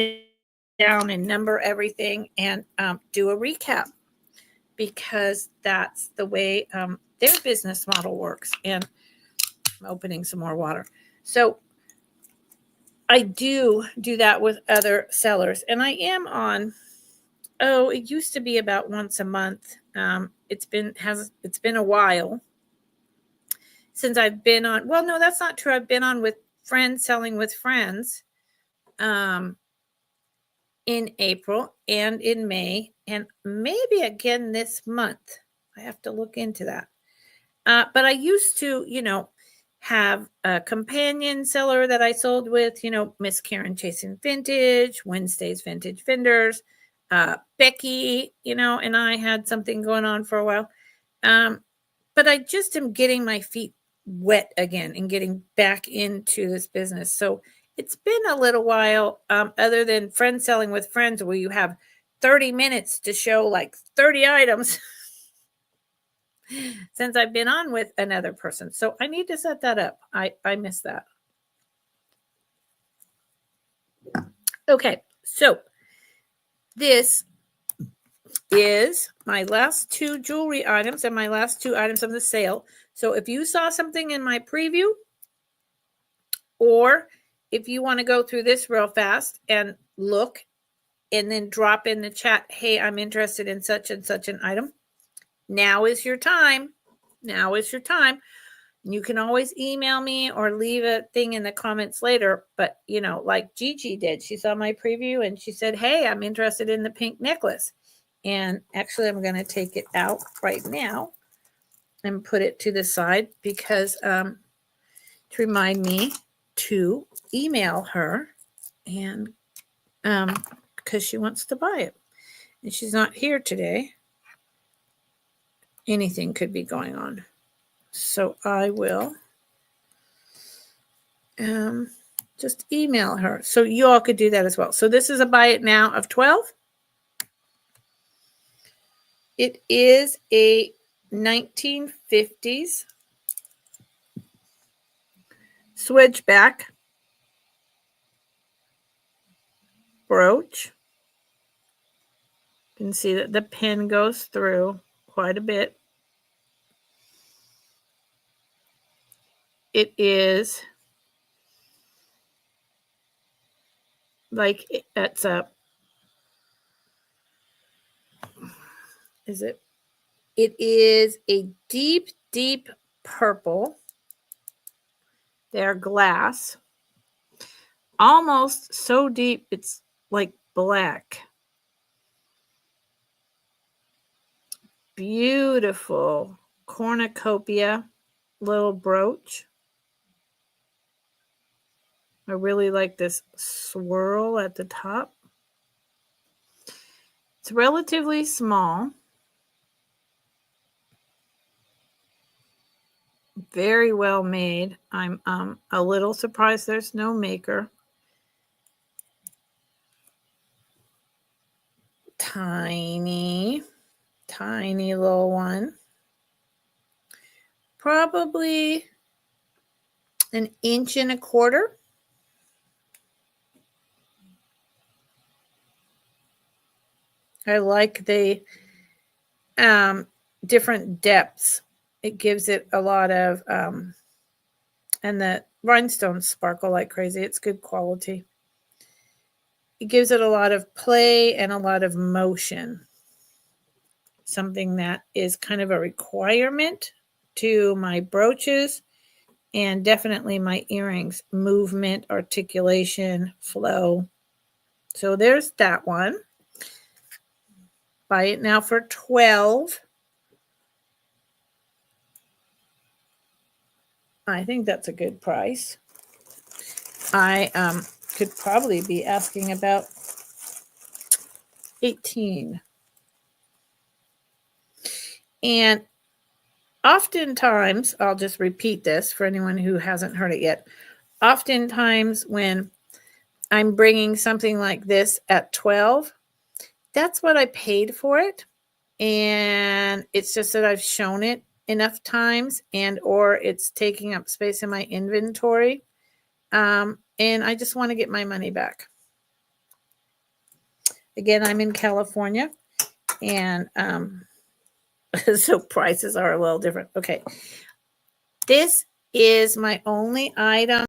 Speaker 1: down and number everything and do a recap, because that's the way their business model works. And I'm opening some more water. So I do that with other sellers. And I am on, it used to be about once a month. It's been a while since I've been on. Well, no, that's not true. I've been on with friends, selling with friends, in April and in May, and maybe again this month. I have to look into that. But I used to, have a companion seller that I sold with, Miss Karen Chasing Vintage, Wednesday's Vintage Vendors, Becky, and I had something going on for a while. But I just am getting my feet wet again and getting back into this business. So it's been a little while, other than friend selling with friends, where you have 30 minutes to show like 30 items since I've been on with another person. So I need to set that up. I miss that. Okay, so this is my last 2 jewelry items and my last 2 items of the sale. So if you saw something in my preview, or if you want to go through this real fast and look and then drop in the chat, hey, I'm interested in such and such an item, now is your time. Now is your time. You can always email me or leave a thing in the comments later. But, like Gigi did, she saw my preview and she said, hey, I'm interested in the pink necklace. And actually, I'm going to take it out right now and put it to the side, because to remind me to email her, and because she wants to buy it. And she's not here today. Anything could be going on. So I will just email her. So you all could do that as well. So this is a buy it now of 12. It is a 1950s switchback brooch. You can see that the pin goes through quite a bit. It is like, that's a, is it? It is a deep, deep purple. They're glass almost so deep it's like black. Beautiful cornucopia little brooch. I really like this swirl at the top. It's relatively small. Very well made. I'm a little surprised there's no maker. Tiny little one. Probably 1.25 inches. I like the different depths. It gives it a lot of, and the rhinestones sparkle like crazy. It's good quality. It gives it a lot of play and a lot of motion. Something that is kind of a requirement to my brooches and definitely my earrings. Movement, articulation, flow. So there's that one. Buy it now for $12. I think that's a good price. I could probably be asking about $18. And oftentimes, I'll just repeat this for anyone who hasn't heard it yet. Oftentimes when I'm bringing something like this at $12, that's what I paid for it. And it's just that I've shown it enough times and or it's taking up space in my inventory. And I just want to get my money back. Again, I'm in California and so prices are a little different. Okay. This is my only item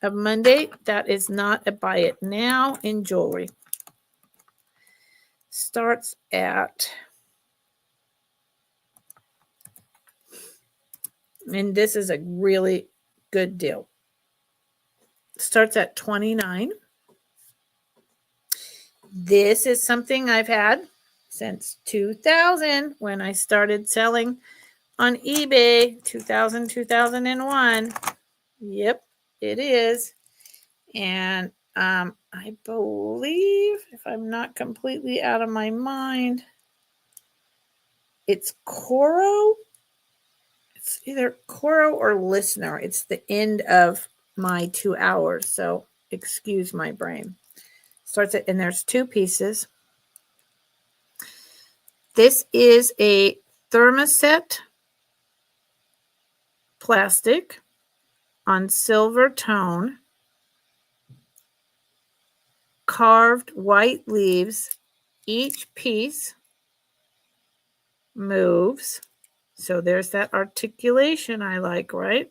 Speaker 1: of Monday that is not a buy it now in jewelry. Starts at, and this is a really good deal. Starts at $29. This is something I've had since 2000 when I started selling on eBay. 2001. Yep, it is. And I believe, if I'm not completely out of my mind, it's Coro. It's either Coro or Listener. It's the end of my 2 hours, so excuse my brain. Starts at, and there's 2 pieces. This is a thermoset plastic on silver tone, carved white leaves. Each piece moves. So there's that articulation I like, right?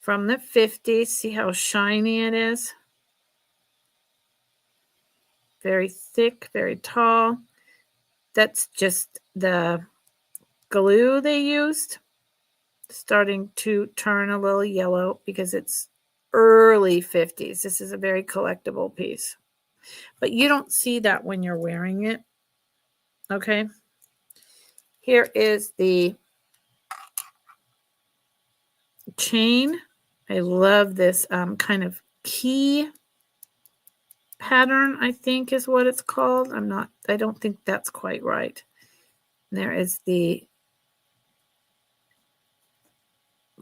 Speaker 1: From the 50s. See how shiny it is? Very thick, very tall. That's just the glue they used. Starting to turn a little yellow because it's early 50s. This is a very collectible piece. But you don't see that when you're wearing it. Okay. Here is the chain. I love this kind of key pattern, I think is what it's called. I don't think that's quite right. And there is the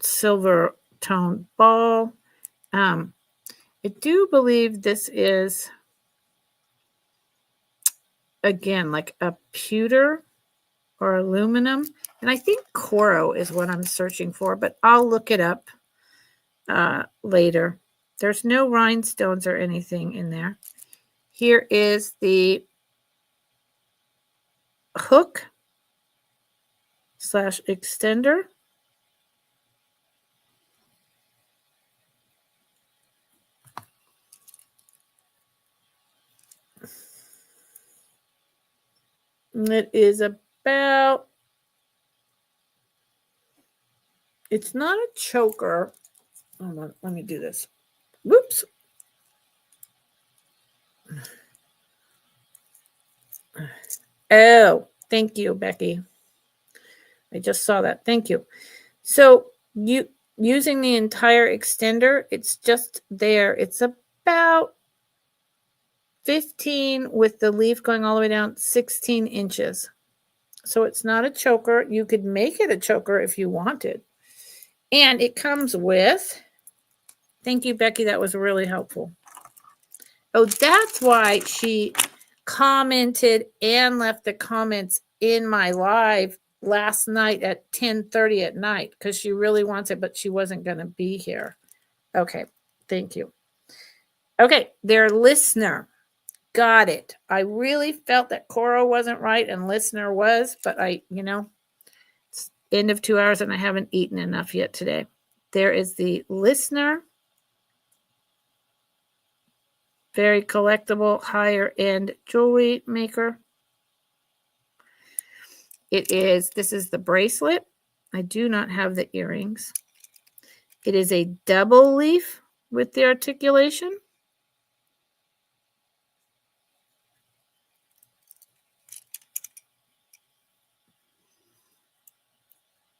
Speaker 1: silver tone ball. I do believe this is, again, like a pewter or aluminum. And I think Coro is what I'm searching for, but I'll look it up later. There's no rhinestones or anything in there. Here is the hook / extender. It is about, it's not a choker. Hold on, let me do this. Whoops. Oh, thank you, Becky. I just saw that. Thank you. So you using the entire extender, it's just there. It's about 15 with the leaf going all the way down, 16 inches. So it's not a choker. You could make it a choker if you wanted. And it comes with, thank you, Becky. That was really helpful. Oh, that's why she commented and left the comments in my live last night at 10:30 at night, because she really wants it, but she wasn't going to be here. Okay, thank you. Okay, their listener. Got it. I really felt that Coro wasn't right and listener was, but it's end of 2 hours and I haven't eaten enough yet today. There is the listener. Very collectible, higher end jewelry maker. This is the bracelet. I do not have the earrings. It is a double leaf with the articulation.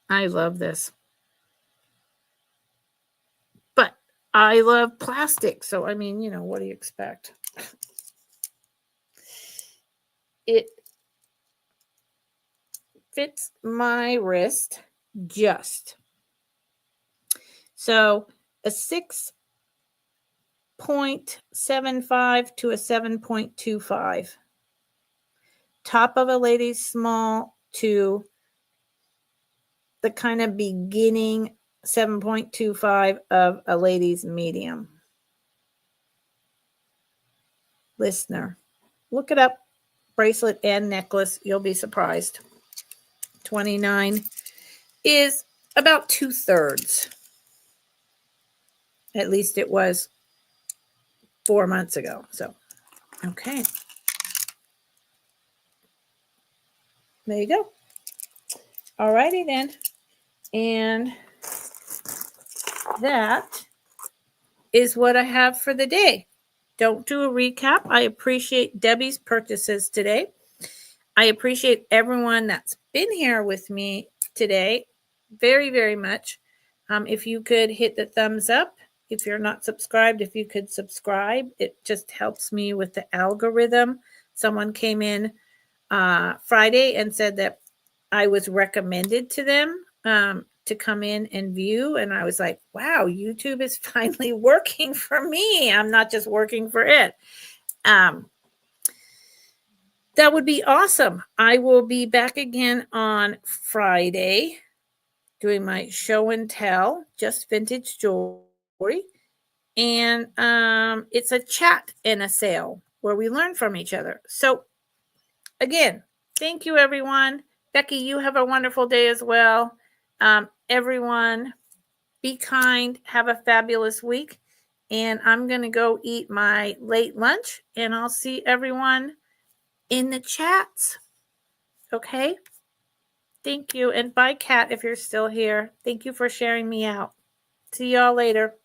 Speaker 1: I love this. But I love plastic. So, I mean, what do you expect? It fits my wrist just. So, a 6.75 to a 7.25. Top of a lady's small to the kind of beginning 7.25 of a lady's medium. Listener. Look it up. Bracelet and necklace. You'll be surprised. 29 is about 2/3. At least it was 4 months ago. So, okay. There you go. All righty then. And that is what I have for the day. Don't do a recap. I appreciate Debbie's purchases today. I appreciate everyone that's been here with me today very, very much. If you could hit the thumbs up. If you're not subscribed, if you could subscribe, it just helps me with the algorithm. Someone came in Friday and said that I was recommended to them to come in and view. And I was like, wow, YouTube is finally working for me. I'm not just working for it. That would be awesome. I will be back again on Friday doing my show and tell, just vintage jewelry. And it's a chat and a sale where we learn from each other. So again, thank you, everyone. Becky, you have a wonderful day as well. Everyone, be kind. Have a fabulous week. And I'm going to go eat my late lunch. And I'll see everyone in the chats. Okay? Thank you. And bye, Kat, if you're still here. Thank you for sharing me out. See y'all later.